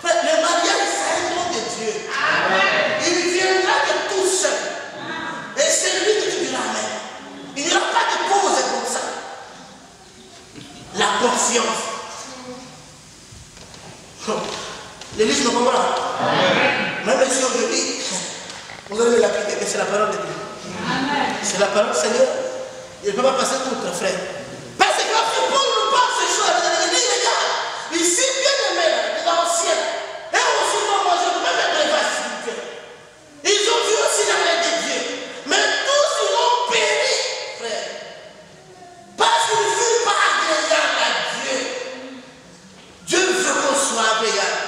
Frère, le mariage, c'est un nom de Dieu. Amen. Il viendra de tout seul. Et c'est lui que tu diras amen. Il n'y aura pas de pause comme ça. La confiance. L'église me comprend. Même si aujourd'hui, vous allez l'appliquer, mais c'est la parole de Dieu. C'est la parole du Seigneur. Il ne peut pas passer contre frère. Parce que quand Paul nous parle de ces choses, il dit, les gars, ici, bien aimé, les anciens, et aussi moi, je peux même être les vaches spirituelles. Ils ont vu aussi la main de Dieu. Mais tous, ils ont péri, frère. Parce qu'ils ne furent pas agréables à Dieu. Dieu veut qu'on soit agréable.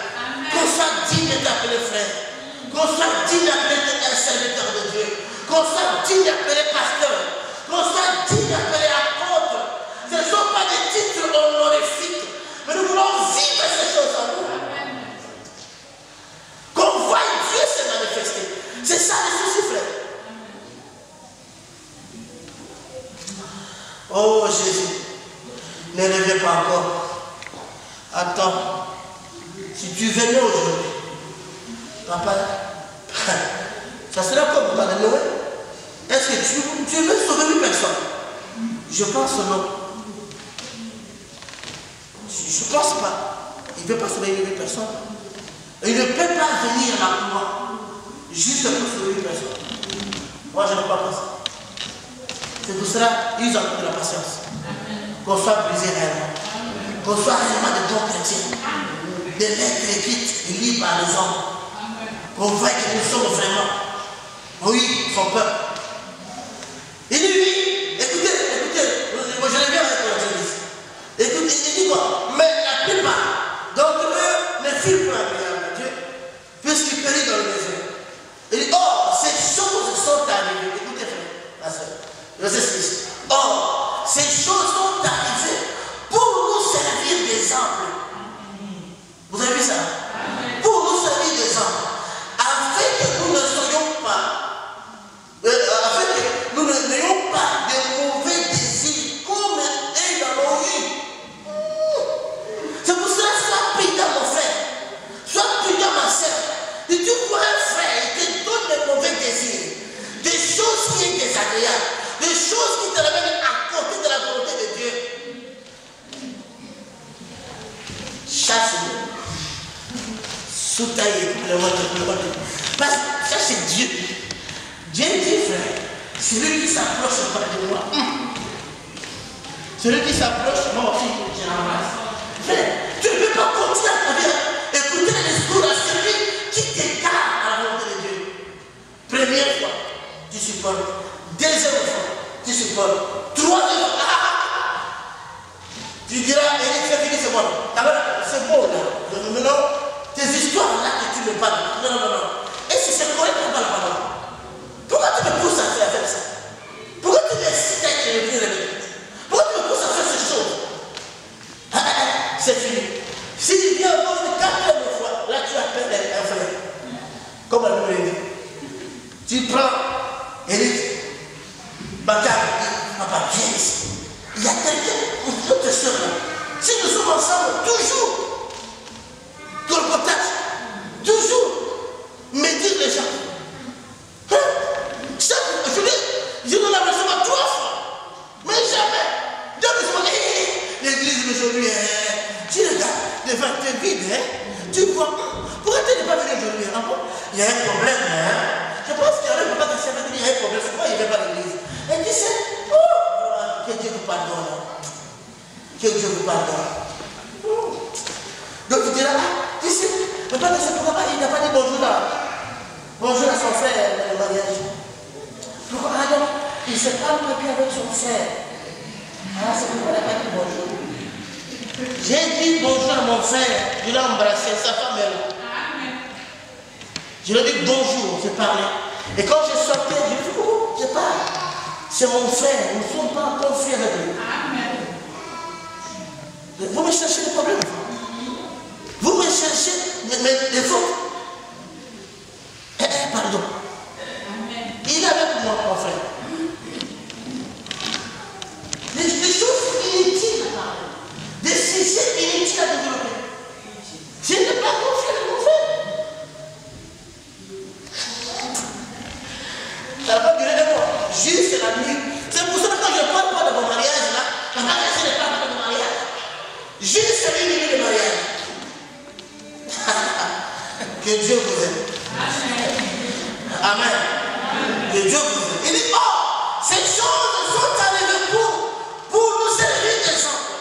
Qu'on soit digne d'appeler frère. Qu'on soit digne d'appeler un serviteur de Dieu. Qu'on soit digne d'appeler pasteur. Qu'on soit digne d'appeler apôtre. Ce ne sont pas des titres honorifiques. Mais nous voulons vivre ces choses en nous. Qu'on voit Dieu se manifester. C'est ça le souci, frère. Oh Jésus, ne reviens pas encore. Attends. Si tu venais aujourd'hui, papa, ça sera comme pendant Noël. Est-ce que tu veux sauver une personne? Je pense non. Je ne pense pas. Il ne veut pas sauver une personne. Il ne peut pas venir à moi juste pour sauver une personne. Moi, je ne crois pas ça. C'est pour cela qu'ils ont de la patience. Qu'on soit brisé réellement. Qu'on soit réellement de bons chrétiens. Des lettres écrites et liées par les hommes. Qu'on voit que nous sommes vraiment, oui, son peuple. Il dit oui, écoutez, moi je reviens avec l'église. Écoutez, il dit quoi? Mais la plupart d'entre eux ne fut point agréable à Dieu, puisqu'il périt dans le désert. Il dit, or, ces choses sont arrivées. Écoutez, frère, ma soeur, verset 6. Or, ces choses sont arrivées pour nous servir d'exemple. Vous avez vu ça? Pour nous servir d'exemple. Afin que nous ne soyons pas, afin que nous n'ayons pas de mauvais désirs comme eux l'ont eu. C'est pour cela, sois prudent, mon frère. Sois prudent, ma soeur. Si tu vois un frère, il te donne des mauvais désirs, des choses qui sont désagréables, des choses qui te ramènent à côté de la volonté de Dieu. Chasse-le. Soutaille, parce que ça c'est Dieu. Dieu dit, frère, celui qui s'approche pas de moi, celui qui s'approche, moi aussi, je l'embrasse. Frère, tu ne peux pas continuer à écouter les discours à celui qui t'écarte à la volonté de Dieu. Première fois, tu supportes. Deuxième fois, tu supportes. Troisième fois, tu diras, Eric, c'est bon. C'est bon, là. Maintenant, tes histoires là que tu me parles. Non. Et si c'est correct, on parle pas. Pourquoi tu me pousses à faire ça? Pourquoi tu m'excites à écrire les choses? Pourquoi tu me pousses à faire ces choses? C'est fini. S'il vient encore une quatrième fois, là tu appelles un frère. Comme elle me dit. Tu prends Eric, Bakar, papa, viens ici. Il y a quelqu'un, une autre soeur là. Si nous sommes ensemble, toujours, colpotage, toujours, médire les gens. Hein? Je dois la recevoir 3 fois, mais jamais. Donc, l'église d'aujourd'hui, tu regardes, les ventes sont vides, hein? Tu vois, pourquoi tu n'es pas venu aujourd'hui? Ah bon? Il y a un problème, hein? Je pense qu'il y a un problème, il y a un problème, c'est pourquoi il ne vient pas à l'église? Et tu sais, que Dieu vous pardonne. Que Dieu vous pardonne. Donc tu diras, tu sais, papa ne sait pourquoi il n'a pas dit bonjour à son frère dans le mariage. Pourquoi donc il ne s'est pas papier avec son frère? C'est pourquoi il n'a pas dit bonjour. J'ai dit bonjour à mon frère, je l'ai embrassé, sa femme est là. Je lui ai dit bonjour, j'ai parlé. Et quand je sortais, je lui ai dit, oh, je parle. C'est mon frère, nous ne sommes pas encore frères avec lui. Vous me cherchez des problèmes. Vous me cherchez des fautes. Pardon. Il est avec moi, mon frère. Des choses inutiles à parler. Des sujets inutiles à développer. Je n'ai pas confié à mon frère. Ça va durer 1 mois. Juste la nuit. C'est pour ça que quand je ne parle pas de mon mariage, là, la mariage n'est pas de mon mariage. Juste 1 minute de mariage. Que Dieu vous aime. Amen. Que Dieu vous aime. Il dit, oh, ces choses sont arrivées pour nous servir d'exemple.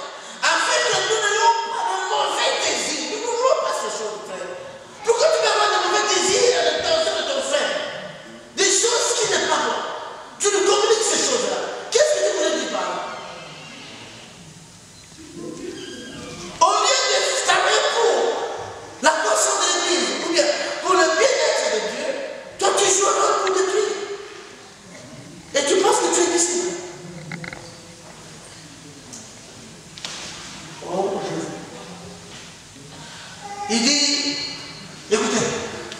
Afin que nous n'ayons pas de mauvais désirs. Nous ne voulons pas ces choses, frère. Pourquoi tu peux avoir de mauvais désirs à l'intention de ton frère? Des choses qui n'est pas bon. Tu nous communiques ces choses-là. Qu'est-ce que tu voulais dire par là? Au lieu de travailler pour la croissance de l'église, ou bien pour le bien-être de Dieu, toi tu joues un rôle pour détruire. Et tu penses que tu es disciple. Oh Jésus. Il dit, écoutez,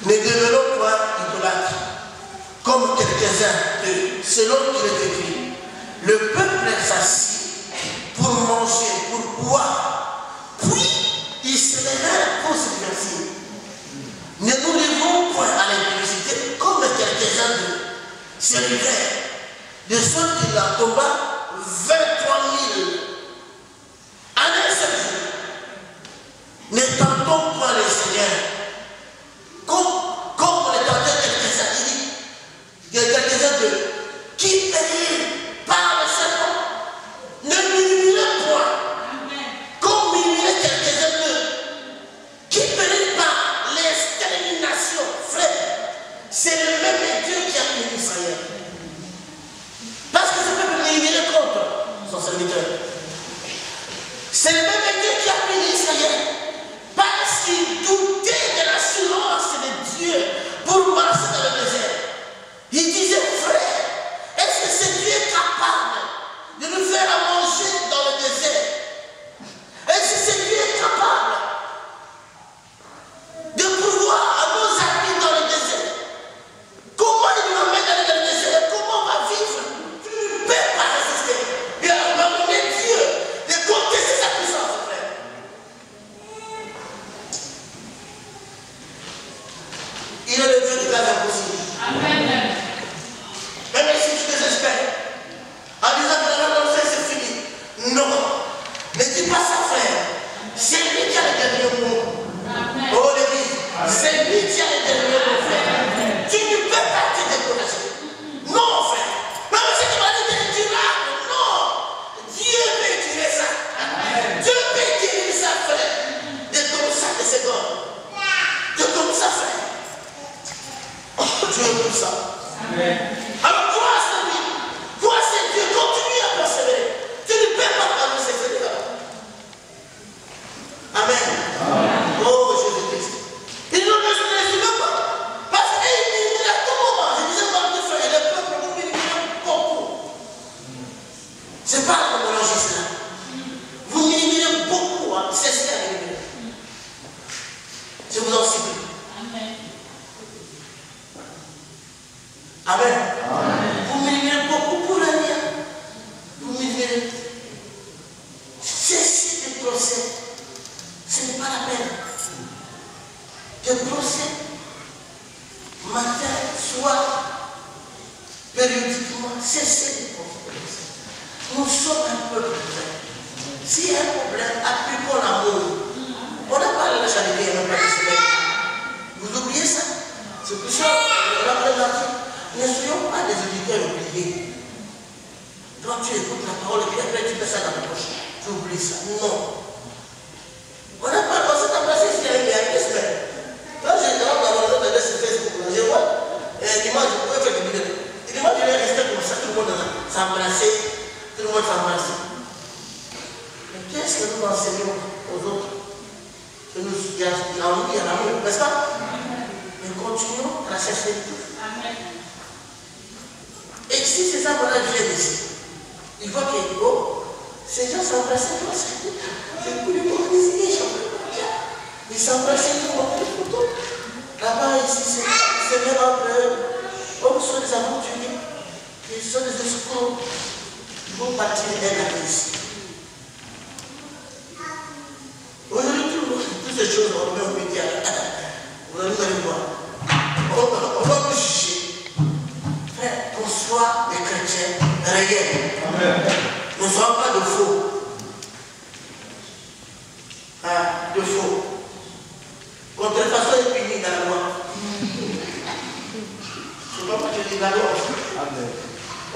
ne devenons pas idolâtres, comme quelques-uns, selon qu'il est écrit. Le peuple s'assit pour manger, pour boire, puis il se lève pour se divertir. Ne nous livrons point à l'impudicité comme quelques-uns d'eux se livrèrent, de sorte qu'il en tomba 23 000 en un seul jour. Ne tentons point le Seigneur comme on les tentait quelques-uns. Il y a quelques-uns d'eux qui périrent par le serpent. Ne murmurez point comme murmuraient quelques-uns d'eux qui périrent par l'extermination. Frère, c'est le même Dieu qui a puni Israël. Parce que ce peuple murmurait contre. Il est le Dieu de grâce impossible. Amen. Même si tu désespères, en disant que la loi c'est fini. Non. Ne dis pas ça, frère. C'est lui qui a le dernier mot. Oh l'église, c'est lui qui a le dernier mot, frère. Tu ne peux pas te décourager. Non, frère. Même si tu vas dire que tu diras, non. Dieu peut tirer ça. Dieu peut tirer ça, frère. De comme ça, de secondes. De comme ça, frère. Dieu est comme ça. Alors, toi, c'est lui. Toi, c'est Dieu. Continue à persévérer. Tu ne peux pas pardonner ces Seigneur. Amen. Oh, Jésus-Christ. Il ne me suivait pas. Parce qu'il a tout moment. Je disais, mon frère, le peuple vous minimisez beaucoup. C'est pas comme on enregistre là. Vous minimisez beaucoup. Hein. C'est ce qu'il y a à minimiser. Je vous en supplie. Amen. Vous minimisez beaucoup pour l'avenir. Vous minimisez. Cessez de procès. Ce n'est pas la peine. De procès. Matin, soir, périodiquement. Cessez de procès. Nous sommes un peuple frère. S'il y a un problème, appliquons l'amour. On n'a pas la charité, on n'a pas de semaine. Vous oubliez ça? C'est pour ça qu'on a présenté. Ne soyons pas des auditeurs oubliés. Quand tu écoutes la parole et puis après tu fais ça dans la poche, tu oublies ça. Non. On n'a pas commencé à passer ici avec des semaines. Quand j'ai dans la maison de Facebook, je vois l'image, je pouvais faire des vidéos. L'image, il est resté comme ça, tout le monde s'embrasser, tout le monde s'embrasser. Mais qu'est-ce que nous enseignons aux autres? Que nous y a envie, il y a l'amour, n'est-ce pas? Mais continuons à chercher tout. Et si ces hommes-là viennent ici, ils voient que ces gens s'embrassent, c'est pour les mots ici, ils s'embrassent, ils font des photos. Là-bas, ici, c'est même entre eux. Comme ce sont des aventuriers, ils sont des escrocs. Ils vont partir d'un ici. Aujourd'hui, toutes ces choses, on met au média. Vous allez voir. On va nous juger. Frère, qu'on soit des chrétiens réels. Ne soyons pas de faux. De faux. Contrefaçon est punie dans la loi. Je ne sais pas pourquoi je dis la loi.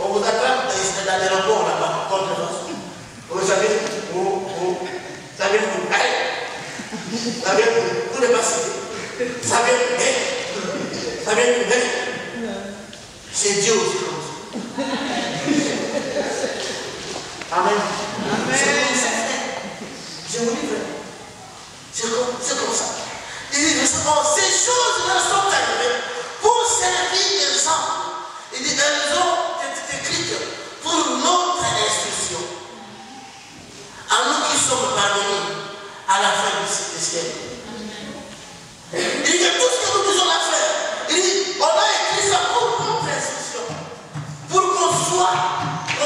On vous attrape dans des rapports là-bas, contrefaçon. Vous savez, savez, vous ne passez. Savez, c'est Dieu aussi comme ça. Amen. C'est comme ça, frère. Je vous dis, frère. C'est comme ça. Il dit, ces choses-là sont arrivées pour servir d'exemple. Il dit, elles ont été écrites pour notre instruction. À nous qui sommes parvenus à la fin du siècle. Il dit que tout ce que nous disons à faire, il dit, on a écrit ça pour notre instruction. Pour qu'on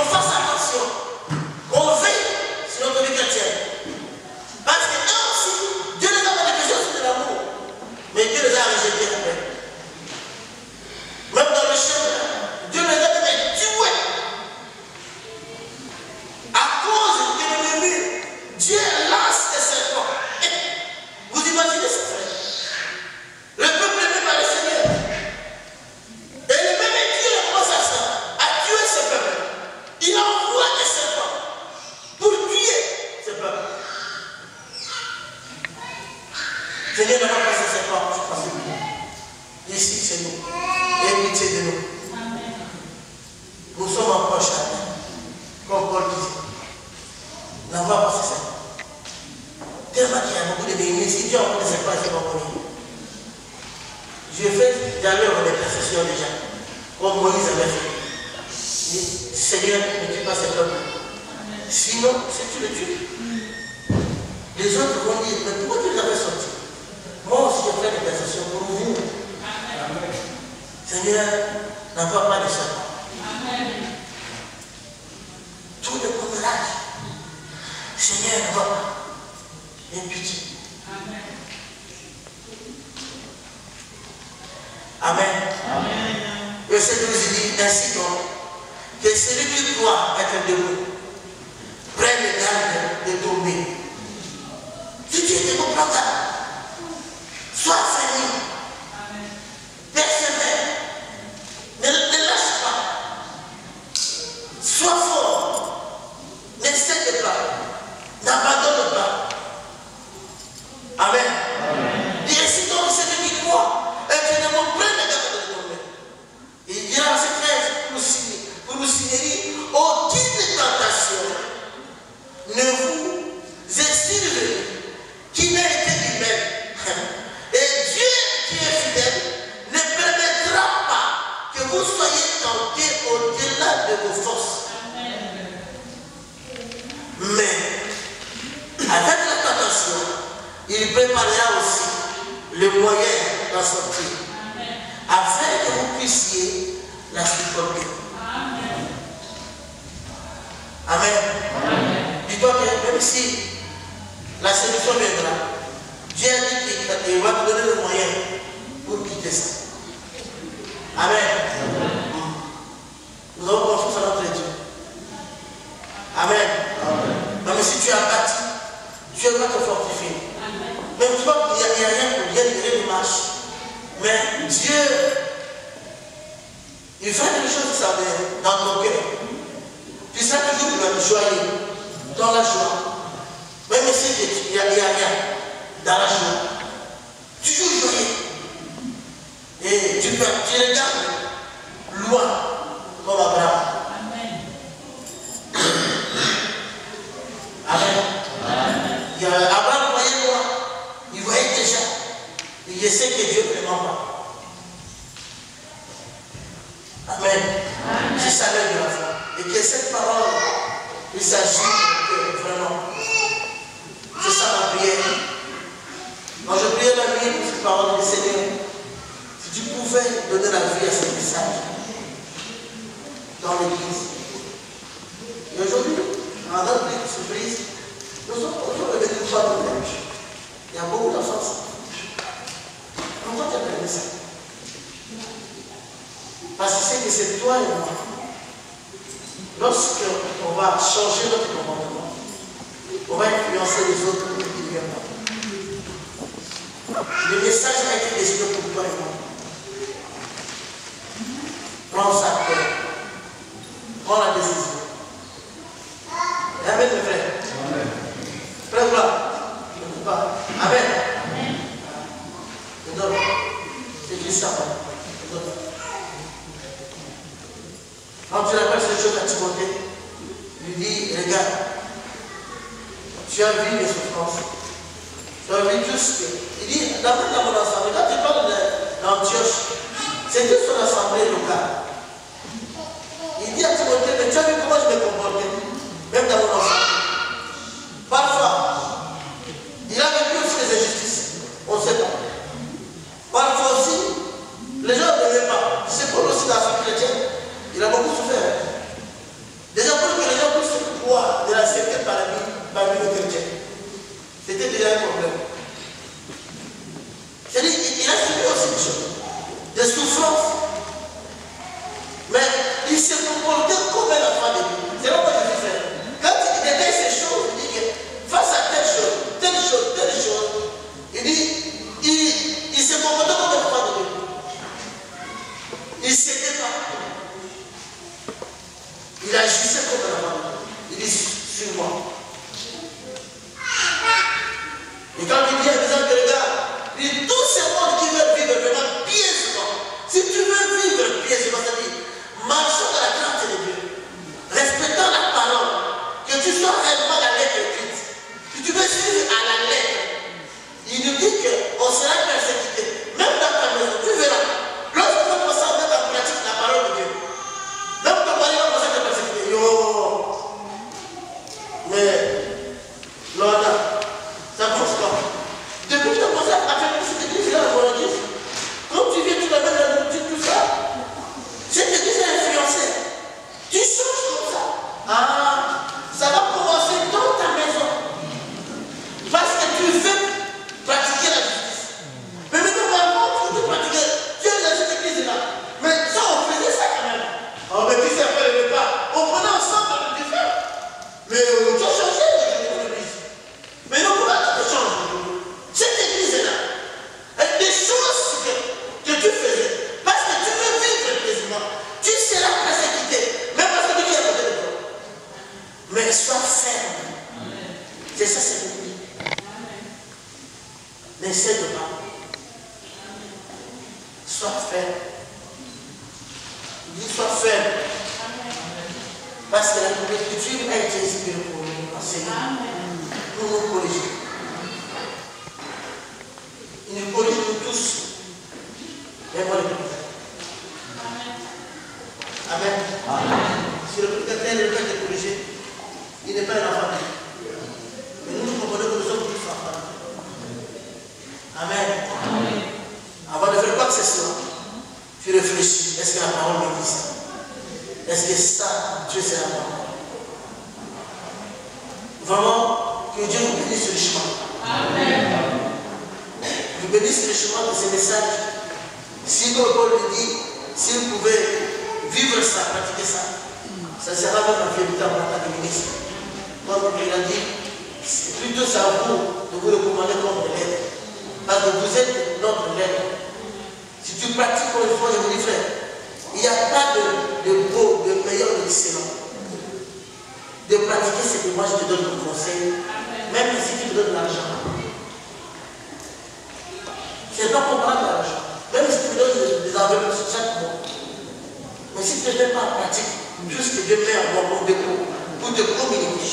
fasse attention, qu'on veille sur notre vie chrétienne. Parce que eux aussi, Dieu les a manifestés aussi de l'amour. Mais Dieu les a rejetés après. Même dans le chemin, Dieu les a même tués. À cause de l'ennemi, Dieu lance des serpents. Vous imaginez ça, frère? Le peuple aimé par le Seigneur. Et le même Dieu commence à tuer ce peuple. Il envoie des serpents pour tuer ce peuple. Seigneur n'a pas passé ses serpents, c'est pas possible. Ici, c'est nous. Et pitié de nous. Nous sommes en proche à nous. Comme Paul disait. N'a pas passé ça. Tellement qu'il y a beaucoup de bénis. Si Dieu envoie des serpents, c'est pas connu. Je fais d'ailleurs des précisions déjà. Comme Moïse avait fait. Seigneur, ne tue pas ce peuple. Sinon, si tu le tues, les autres vont dire, mais pourquoi tu les avais sortis? Moi aussi, je fais des précisions pour vous. Seigneur, n'envoie pas de serpents. Tout le commérage. Seigneur, n'envoie pas. Et pitié. Amen. Verset 12 dit ainsi donc que celui qui doit être debout prenne garde de tomber. Si tu es reprendable, sois ferme, persévère, ne lâche pas, sois fort, ne cède pas, n'abandonne pas. Amen. Et ainsi donc celui qui croit, et que ne me prenne garde de tomber. Il dira en verset 13 pour nous signaler aucune tentation ne vous est survenue qui n'a été humaine. Et Dieu qui est fidèle ne permettra pas que vous soyez tentés au-delà de vos forces. Mais avec la tentation, il préparera aussi le moyen d'en sortir, afin que vous puissiez la supporter. Amen. Dis-toi que même si la solution viendra, Dieu a dit qu'il va te donner le moyen pour quitter ça. Amen. Nous avons confiance en notre Dieu. Amen. Même si tu es abattu, Dieu va te fortifier. Même tu vois qu'il n'y a rien pour bien de marche. Mais Dieu, il fait quelque chose de ça dans ton cœur. Tu seras toujours joyeux, dans la joie. Même si il n'y a rien dans la joie. Toujours joyeux. Et tu regardes loin comme Abraham. Amen. Abraham voyait loin. Il voyait déjà. Il sait que Dieu ne ment pas. Amen. C'est ça l'aide de la foi. Et que cette parole, il s'agit de vraiment. C'est ça ma prière. Quand je priais la nuit pour cette parole du Seigneur, si tu pouvais donner la vie à ce message dans l'église. Et aujourd'hui, on a donné une surprise. Nous sommes avec une fois de neige. Il y a beaucoup d'enfants. Pourquoi tu as permis ça? Parce que c'est que c'est toi et moi. Lorsqu'on va changer notre comportement, on va influencer les autres particulièrement. Le message a été décidé pour toi et moi. Prends ça à cœur. Prends la décision. Amen, mes frères. Frère, ne coupe pas. Amen. Je donne. C'est Christ ça. Je donne. Quand tu rappelles cette chose à Timothée, il lui dit, regarde, tu as vu les souffrances. Tu as vu tout ce que... Il dit, d'abord dans mon assemblée, quand tu parles d'Antioche, c'était son assemblée locale. Il dit à Timothée, mais tu as vu comment je me comportais, même dans mon assemblée. Parfois, il a vécu aussi des injustices, on ne sait pas. Parfois aussi, les gens ne l'aimaient pas. C'est pour aussi dans la chrétienne. Il a beaucoup souffert. Déjà pour que les gens puissent se pouvoir de l'accepter parmi les chrétiens. C'était déjà un problème. C'est-à-dire qu'il a subi aussi des choses, des souffrances. Mais il s'est comporté comme un enfant de Dieu. C'est là que je fais. Quand il détaille ces choses, il dit que face à telle chose, il dit, il s'est comporté comme un enfant de Dieu. Il ne s'était pas. tu faisais. Parce que tu veux vivre paisiblement. Tu seras persécuté, même parce que tu es à côté de toi. Mais sois ferme. C'est ça, c'est le but. N'essaie pas. Sois ferme. Dis sois ferme. Parce que la nourriture a été inspirée pour nous enseigner, pour nous corriger. Il nous corrige nous tous. Mais moi, le Amen. Si le prédicateur est le fait de corriger, il n'est pas un enfant. Mais nous comprenons que nous sommes tous enfants. Amen. Avant de faire quoi que ce soit, tu réfléchis. Est-ce que la parole me dit ça? Est-ce que ça, Dieu c'est la parole? Vraiment, que Dieu vous bénisse sur le chemin. Amen. Vous bénisse sur le chemin de ces messages. Si comme Paul le dit, si vous pouvez vivre ça, pratiquer ça, ça sera même un véritable en tant que ministre. Comme il a dit, c'est plutôt ça à vous de vous recommander comme l'aide. Parce que vous êtes notre aide. Si tu pratiques comme il faut, je vous dis frère, il n'y a pas de beau, de meilleur, d'excellent. De pratiquer ce que moi je te donne comme conseil, même si tu te donnes de l'argent. C'est pas comparable à l'argent. Même si tu me donnes des enveloppes chaque mois. Mais si tu ne mets pas en pratique tout ce que Dieu met en moi pour te communiquer,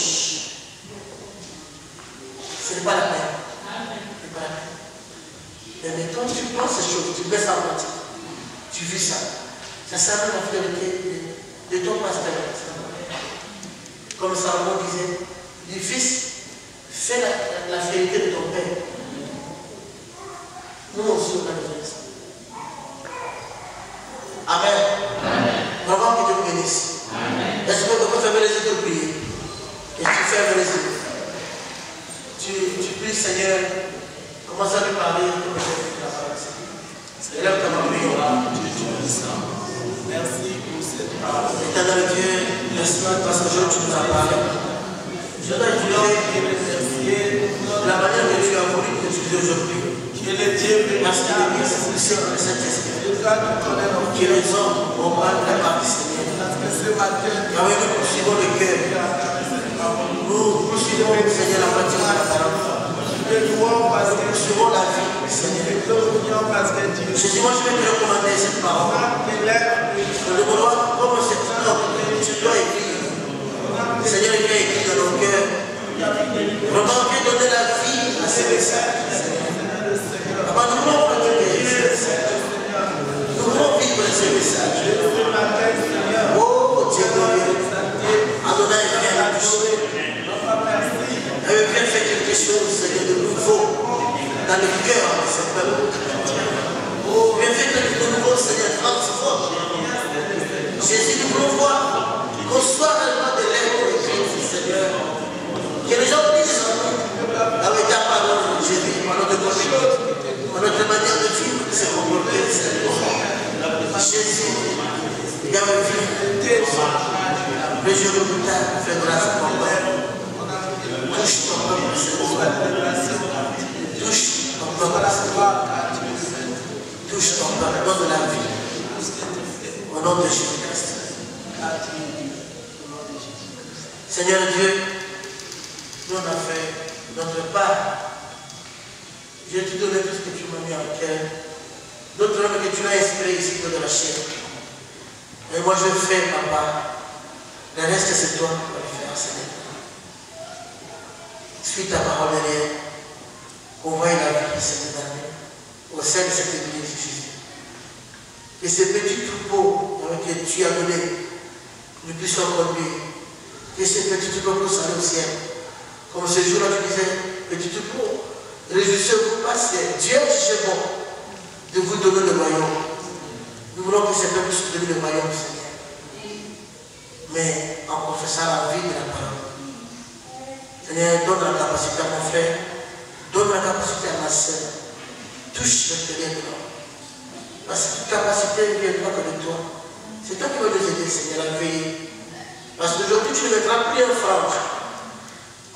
ce n'est pas la peine. Ce n'est pas la peine. Mais quand tu penses ces choses, tu mets ça en pratique, tu vis ça. Ça s'appelle la fidélité de ton pasteur. Comme Salomon disait, du fils, fais la fidélité de ton père. Nous aussi, on a besoin de ça. Amen. Vraiment que Dieu vous bénisse. Est-ce que vous pouvez fermer les yeux pour prier? Et tu fermes les yeux. Tu pries, Seigneur, commence à lui parler. Élève ta main, prions. Merci pour cette parole. Éternel Dieu, merci parce que tu nous as parlé. Je dois utiliser la manière que tu as voulu utiliser aujourd'hui. Parce que c'est le Saint-Esprit qui raisonne au mal de la partie Seigneur. Yahweh, nous poursuivons le cœur. Nous poursuivons, Seigneur, la pratique de la parole. Nous poursuivons la vie, Seigneur. Jésus, moi je vais te recommander cette parole. Nous demandons comme c'est tu dois écrire. Seigneur, il vient écrire dans nos cœurs. Vraiment, viens donner la vie à ces messages. Avant nous voulons pratiquer ces messages. Nous voulons vivre ces messages. Oh Dieu de Dieu. Adonai, viens nous toucher. Viens faire quelque chose, Seigneur, de nouveau dans le cœur de ce peuple. Oh, viens faire quelque chose de nouveau, Seigneur, transforme. Jésus, nous voulons voir qu'on soit réellement de l'être de Christ, Seieur. Que les gens disent avec ta parole, Jésus, par notre conduite, par notre manière de vivre, de se comporter, Seigneur. Jésus, il y a une vie. Le jour de plus tard, fais grâce à ton Père. Touche ton peuple, Seigneur. Touche ton peuple, Seigneur. Touche ton peuple, donne de la vie. Au nom de Jésus-Christ. Seigneur Dieu, nous on a fait notre part. Je te donne tout ce que tu m'as mis en cœur. D'autres hommes que tu m'as inspiré ici de la chair. Et moi je fais ma part. Le reste c'est toi qui vas le faire, Seigneur. Suis ta parole derrière. On voit la vie de cette année au sein de cette église de Jésus. Et ces petits troupeaux que tu as donné, nous puissions conduire. Que ces petits troupeaux puissent aller au ciel. Comme ce jour-là, tu disais, petits troupeaux, réjouissez-vous parce que Dieu est jugé bon de vous donner le royaume. Nous voulons que ces peuples puissent donner le royaume, Seigneur. Mais en confessant la vie de la parole. Seigneur, donne la capacité à mon frère, donne la capacité à ma soeur. Touche l'intérieur de l'homme. Parce que toute capacité ne viendra que de toi. C'est toi qui vas nous aider, Seigneur, à veiller. Parce qu'aujourd'hui, tu ne mettras plus un frange.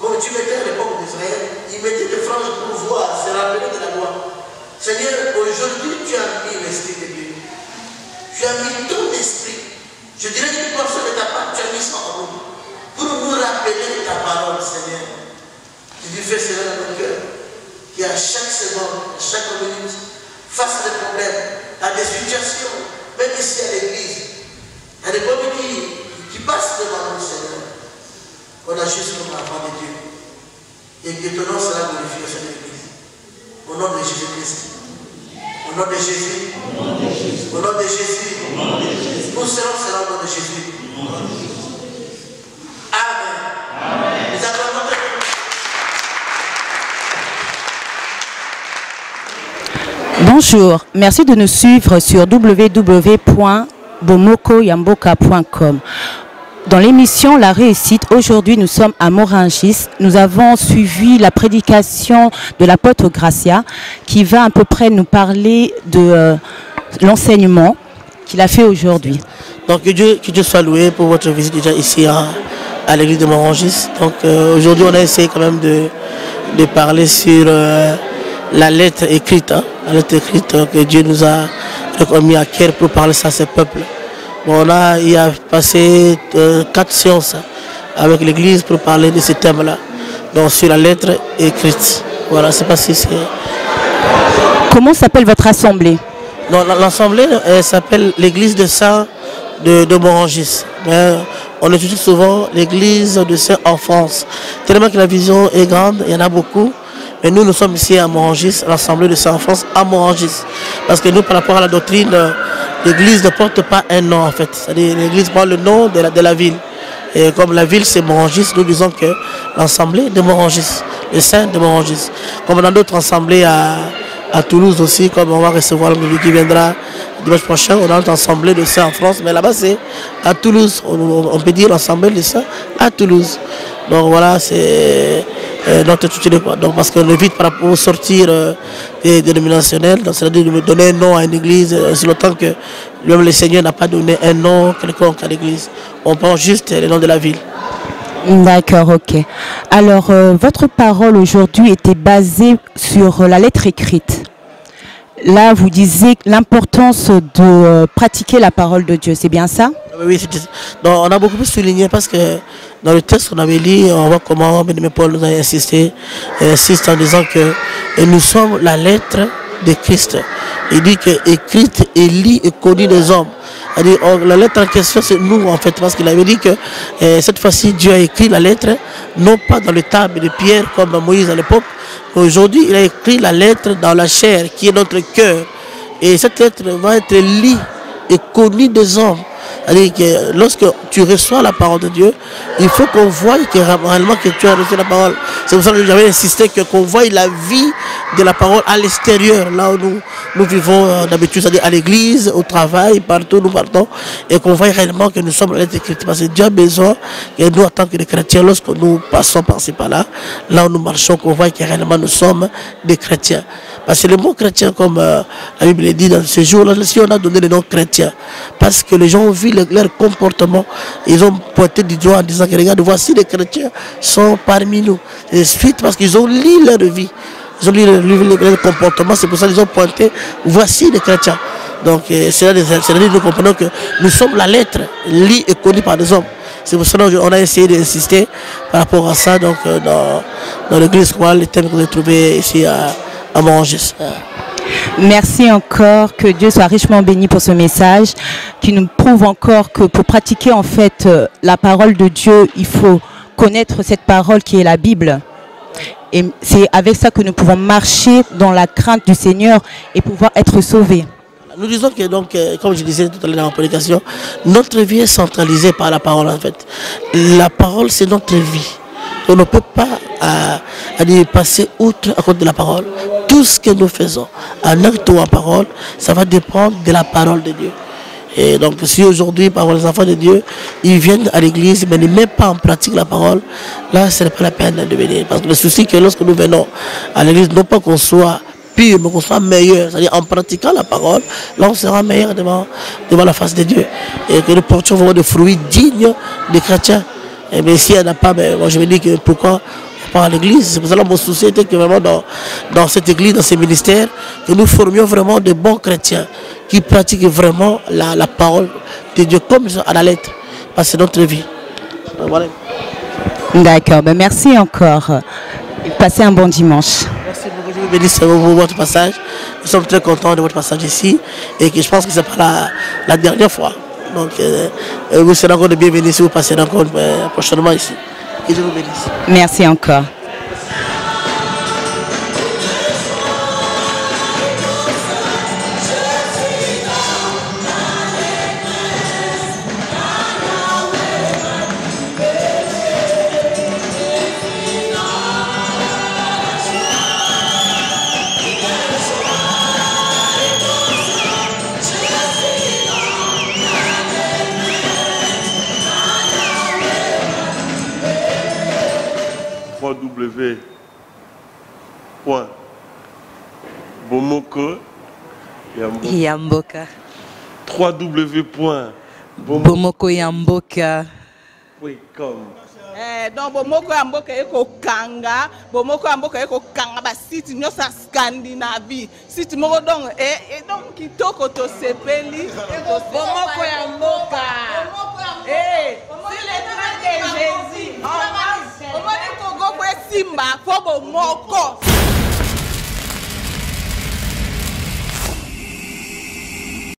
Comme tu mettais à l'époque d'Israël, ils mettaient des franges pour voir, se rappeler de la loi. Seigneur, aujourd'hui, tu as mis l'esprit de secondes, chaque minute, face à des problèmes, à des situations, même ici à l'église. Il y a des brebis qui passent devant le Seigneur. On a juste comme enfant de Dieu. Et que ton nom sera glorifié au sein de l'église. Au nom de Jésus-Christ. Au nom de Jésus. Au nom de Jésus. Nous serons au nom de Jésus. Amen. Nous acclamons de Bonjour, merci de nous suivre sur www.bomokoyamboka.com. Dans l'émission La Réussite, aujourd'hui nous sommes à Morangis. Nous avons suivi la prédication de l'apôtre Gracia qui va à peu près nous parler de l'enseignement qu'il a fait aujourd'hui. Donc que Dieu soit loué pour votre visite déjà ici à l'église de Morangis. Donc aujourd'hui on a essayé quand même de parler sur la lettre écrite, la lettre écrite que Dieu nous a remis à cœur pour parler ça à ses peuples. Bon, il y a passé 4 séances avec l'église pour parler de ce thème-là, donc sur la lettre écrite. Voilà, c'est pas si c'est... Comment s'appelle votre assemblée? L'assemblée s'appelle l'église de Saint de Morangis. Mais on étudie souvent l'église de Saint en France. Tellement que la vision est grande, il y en a beaucoup. Mais nous sommes ici à Morangis, l'assemblée de Saint en France à Morangis. Parce que nous, par rapport à la doctrine, l'église ne porte pas un nom en fait. C'est-à-dire l'église prend le nom de la ville. Et comme la ville c'est Morangis, nous disons que l'assemblée de Morangis, les saints de Morangis. Comme dans d'autres assemblées à Toulouse aussi, comme on va recevoir le qui viendra dimanche prochain, on a notre assemblée de saints en France, mais là-bas c'est à Toulouse. On peut dire l'assemblée des saints à Toulouse. Donc voilà, c'est notre étude. Donc parce qu'on évite par rapport au sortir des dénominationnels, c'est-à-dire de donner un nom à une église, c'est longtemps que même le Seigneur n'a pas donné un nom quelconque à l'église. On prend juste le nom de la ville. D'accord, ok. Alors, votre parole aujourd'hui était basée sur la lettre écrite. Là, vous disiez l'importance de pratiquer la parole de Dieu, c'est bien ça? Oui, donc, on a beaucoup plus souligné parce que dans le texte qu'on avait lu, on voit comment Bénémoine Paul nous a insisté. Il insiste en disant que nous sommes la lettre de Christ. Il dit que écrite et lit et connue des hommes. C'est-à-dire, la lettre en question, c'est nous en fait, parce qu'il avait dit que cette fois-ci, Dieu a écrit la lettre, non pas dans les tables de pierre comme Moïse à l'époque. Aujourd'hui, il a écrit la lettre dans la chair, qui est notre cœur. Et cette lettre va être lue et connue des hommes. C'est-à-dire que lorsque tu reçois la parole de Dieu, il faut qu'on voie que réellement que tu as reçu la parole. C'est pour ça que j'avais insisté qu'on voie la vie de la parole à l'extérieur, là où nous vivons d'habitude, c'est-à-dire à l'église, au travail, partout nous partons, et qu'on voie réellement que nous sommes la lettre écrite. Parce que Dieu a besoin que nous, en tant que des chrétiens, lorsque nous passons par-ci par-là, là où nous marchons, qu'on voie que réellement nous sommes des chrétiens. Parce que le mot chrétien, comme la Bible dit dans ce jour-là, si on a donné le nom chrétien, parce que les gens ont vu leur comportement, ils ont pointé du doigt en disant que regarde, voici les chrétiens sont parmi nous. Et suite, parce qu'ils ont lu leur vie, ils ont lu leur comportement, c'est pour ça qu'ils ont pointé, voici les chrétiens. Donc c'est là que nous comprenons que nous sommes la lettre, lue et connue par des hommes. C'est pour ça qu'on a essayé d'insister par rapport à ça, donc dans l'église, les thèmes que vous avez trouvés ici à Morangis. Merci encore, que Dieu soit richement béni pour ce message qui nous prouve encore que pour pratiquer en fait la parole de Dieu, il faut connaître cette parole qui est la Bible. Et c'est avec ça que nous pouvons marcher dans la crainte du Seigneur et pouvoir être sauvés. Nous disons que, donc, comme je disais tout à l'heure dans la prédication, notre vie est centralisée par la parole en fait. La parole, c'est notre vie. On ne peut pas passer outre à cause de la parole. Tout ce que nous faisons, en acte ou en parole, ça va dépendre de la parole de Dieu. Et donc si aujourd'hui, par les enfants de Dieu, ils viennent à l'église, mais ne mettent pas en pratique la parole, là, ce n'est pas la peine de venir. Parce que le souci, c'est que lorsque nous venons à l'église, non pas qu'on soit pur, mais qu'on soit meilleur, c'est-à-dire en pratiquant la parole, là on sera meilleur devant la face de Dieu. Et que nous portions vraiment des fruits dignes des chrétiens. Mais s'il n'y en a pas, moi je me dis que pourquoi on part à l'église. C'est pour ça que mon souci était que vraiment dans cette église, dans ces ministères, que nous formions vraiment de bons chrétiens qui pratiquent vraiment la parole de Dieu comme à la lettre. Parce que c'est notre vie. Voilà. D'accord, merci encore. Passez un bon dimanche. Merci beaucoup. bénisse votre passage. Nous sommes très contents de votre passage ici et que je pense que ce n'est pas la dernière fois. Donc, vous serez encore de bienvenue si vous passez encore prochainement ici. Et je vous bénisse. Merci encore. Bomoko Yamboka. www.bomoko Yamboka.com. Donc bomoko ya mboka ekokanga basite nyonso ya Scandinavie site moko donc donc kitoko tosepeli bomoko ya mboka c'est le train de Jésus omoni kogo kwesimba po bomoko